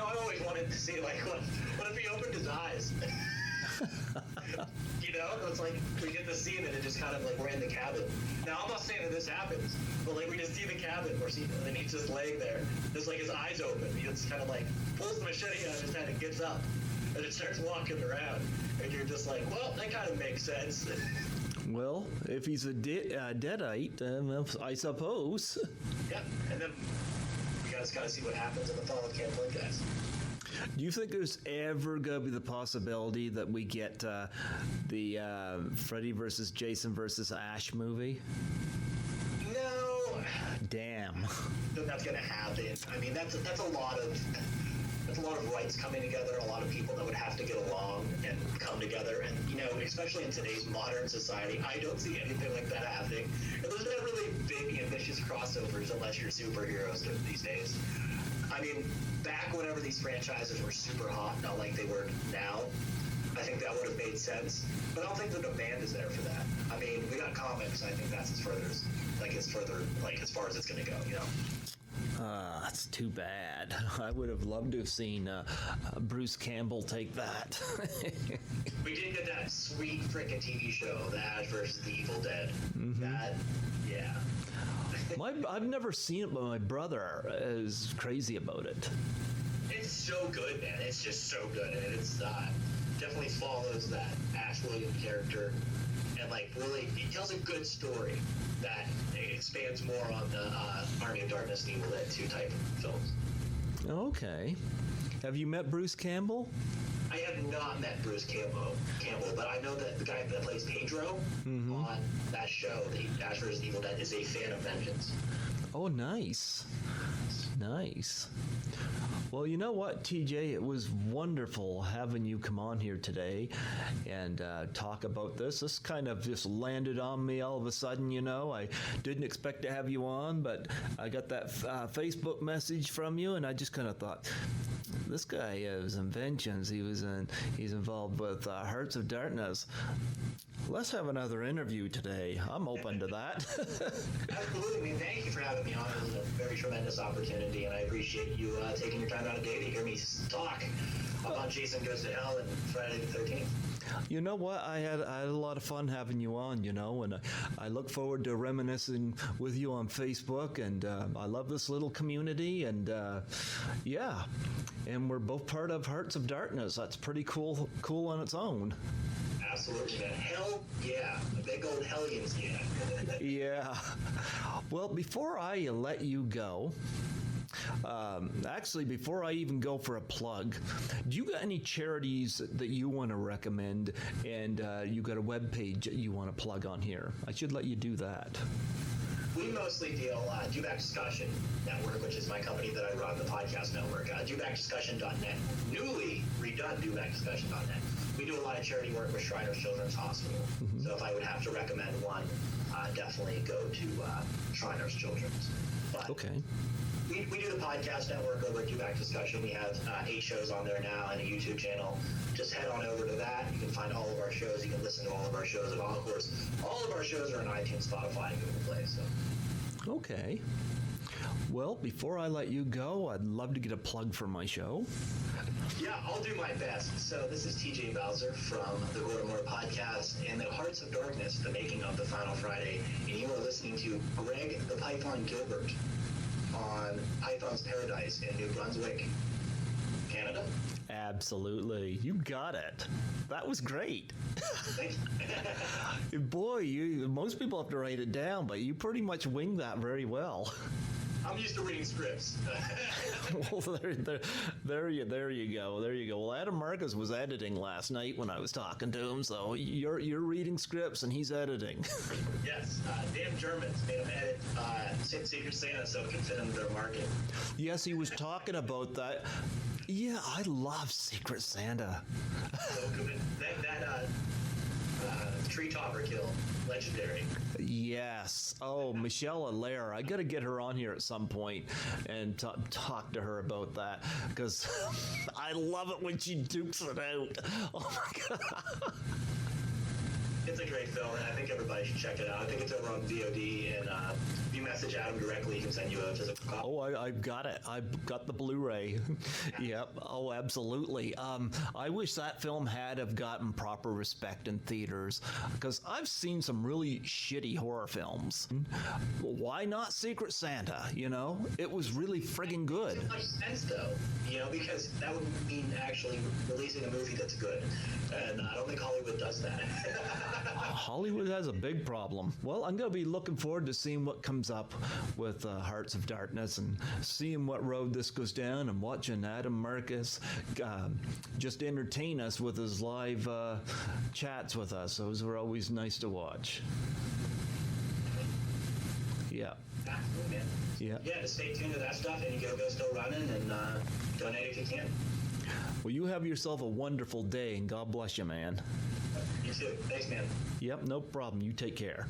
Speaker 2: I always wanted to see, like, what if he opened his eyes? It's like we get the scene and it just kind of like we're in the cabin. Now, I'm not saying that this happens, but like we just see the cabin and he's just laying there. Just like his eyes open. He just kind of like pulls the machete out of his head and gets up and it starts walking around. And you're just like, well, that kind of makes sense.
Speaker 1: Well, if he's a deadite, I suppose.
Speaker 2: Yeah, and then we guys got to see what happens in the Fall of Camp Blood, guys.
Speaker 1: Do you think there's ever going to be the possibility that we get the Freddy versus Jason versus Ash movie?
Speaker 2: No.
Speaker 1: Damn.
Speaker 2: That's going to happen. I mean, that's a lot of rights coming together, a lot of people that would have to get along and come together. And, especially in today's modern society, I don't see anything like that happening. And there's not really big, ambitious crossovers unless you're superheroes these days. I mean, back whenever these franchises were super hot, not like they were now, I think that would have made sense. But I don't think the demand is there for that. I mean, we got comics. I think that's as far as it's going to go,
Speaker 1: That's too bad. I would have loved to have seen Bruce Campbell take that.
Speaker 2: We did get that sweet frickin' TV show, The Ash versus the Evil Dead.
Speaker 1: Mm-hmm.
Speaker 2: That, yeah.
Speaker 1: I've never seen it, but my brother is crazy about it.
Speaker 2: It's so good, man. It's just so good, and it's definitely follows that Ash Williams character, and really, it tells a good story that expands more on the Army of Darkness and Evil Dead 2 type of films.
Speaker 1: Okay. Have you met Bruce Campbell?
Speaker 2: I have not met Bruce Campbell, but I know that the guy that plays Pedro on that show, the Ash vs. Evil Dead, is a fan of Vengeance.
Speaker 1: Oh, nice. Nice. Well, you know what, TJ? It was wonderful having you come on here today and talk about this. This kind of just landed on me all of a sudden, I didn't expect to have you on, but I got that Facebook message from you, and I just kind of thought, This guy has inventions. He's involved with Hearts of Darkness. Let's have another interview today. I'm open to that.
Speaker 2: Absolutely. Thank you for having me on. It was a very tremendous opportunity, and I appreciate you taking your time out of day to hear me talk about Jason Goes to Hell and Friday the 13th.
Speaker 1: You know what? I had a lot of fun having you on, and I look forward to reminiscing with you on Facebook, and I love this little community, and yeah, and we're both part of Hearts of Darkness. That's pretty cool on its own.
Speaker 2: Absolutely, man. Hell, yeah. A big old hellions, yeah.
Speaker 1: Yeah. Well, before I let you go, actually, before I even go for a plug, do you got any charities that you want to recommend, and you got a web page that you want to plug on here? I should let you do that.
Speaker 2: We mostly deal Dewback Discussion Network, which is my company that I run, the podcast network. DewbackDiscussion.net, newly redone DewbackDiscussion.net. We do a lot of charity work with Shriners Children's Hospital. Mm-hmm. So if I would have to recommend one, definitely go to Shriners Children's. But
Speaker 1: okay.
Speaker 2: We do the podcast network over at Dewback Discussion. We have 8 shows on there now and a YouTube channel. Just head on over to that. You can find all of our shows. You can listen to all of our shows. And of course, all of our shows are on iTunes, Spotify, and Google Play. So.
Speaker 1: Okay. Well, before I let you go, I'd love to get a plug for my show.
Speaker 2: Yeah, I'll do my best. So this is TJ Bowser from the Gordomore Podcast and the Hearts of Darkness, the making of the Final Friday. And you are listening to Greg the Python Gilbert on Python's Paradise in New Brunswick, Canada.
Speaker 1: Absolutely. You got it. That was great.
Speaker 2: Thank you.
Speaker 1: Boy, most people have to write it down, but you pretty much winged that very well.
Speaker 2: I'm used to reading scripts.
Speaker 1: Well, there you go. There you go. Well, Adam Marcus was editing last night when I was talking to him, so you're reading scripts and he's editing.
Speaker 2: Yes, Dan Germans made him edit Secret Santa so it can fit into their market.
Speaker 1: Yes, he was talking about that. Yeah, I love Secret Santa.
Speaker 2: So that tree topper kill, legendary.
Speaker 1: Yes. Oh, Michelle Allaire. I got to get her on here at some point and talk to her about that, because I love it when she dukes it out. Oh my God.
Speaker 2: It's a great film, and I think everybody should check it out. I think it's over on VOD, and if you message Adam directly, he can send you a physical copy.
Speaker 1: Oh, I've got it. I've got the Blu-ray. Yep. Oh, absolutely. I wish that film had have gotten proper respect in theaters, because I've seen some really shitty horror films. Why not Secret Santa? It was really friggin' good.
Speaker 2: It makes sense, though, because that would mean actually releasing a movie that's good, and I don't think Hollywood does that.
Speaker 1: Hollywood has a big problem. Well, I'm going to be looking forward to seeing what comes up with Hearts of Darkness and seeing what road this goes down, and watching Adam Marcus just entertain us with his live chats with us. Those were always nice to watch. Yeah.
Speaker 2: Absolutely, man.
Speaker 1: Yeah.
Speaker 2: Yeah, just stay tuned to that stuff, and you go still running, and donate if you can.
Speaker 1: Well, you have yourself a wonderful day, and God bless you, man.
Speaker 2: You too. Thanks, man.
Speaker 1: Yep, no problem. You take care.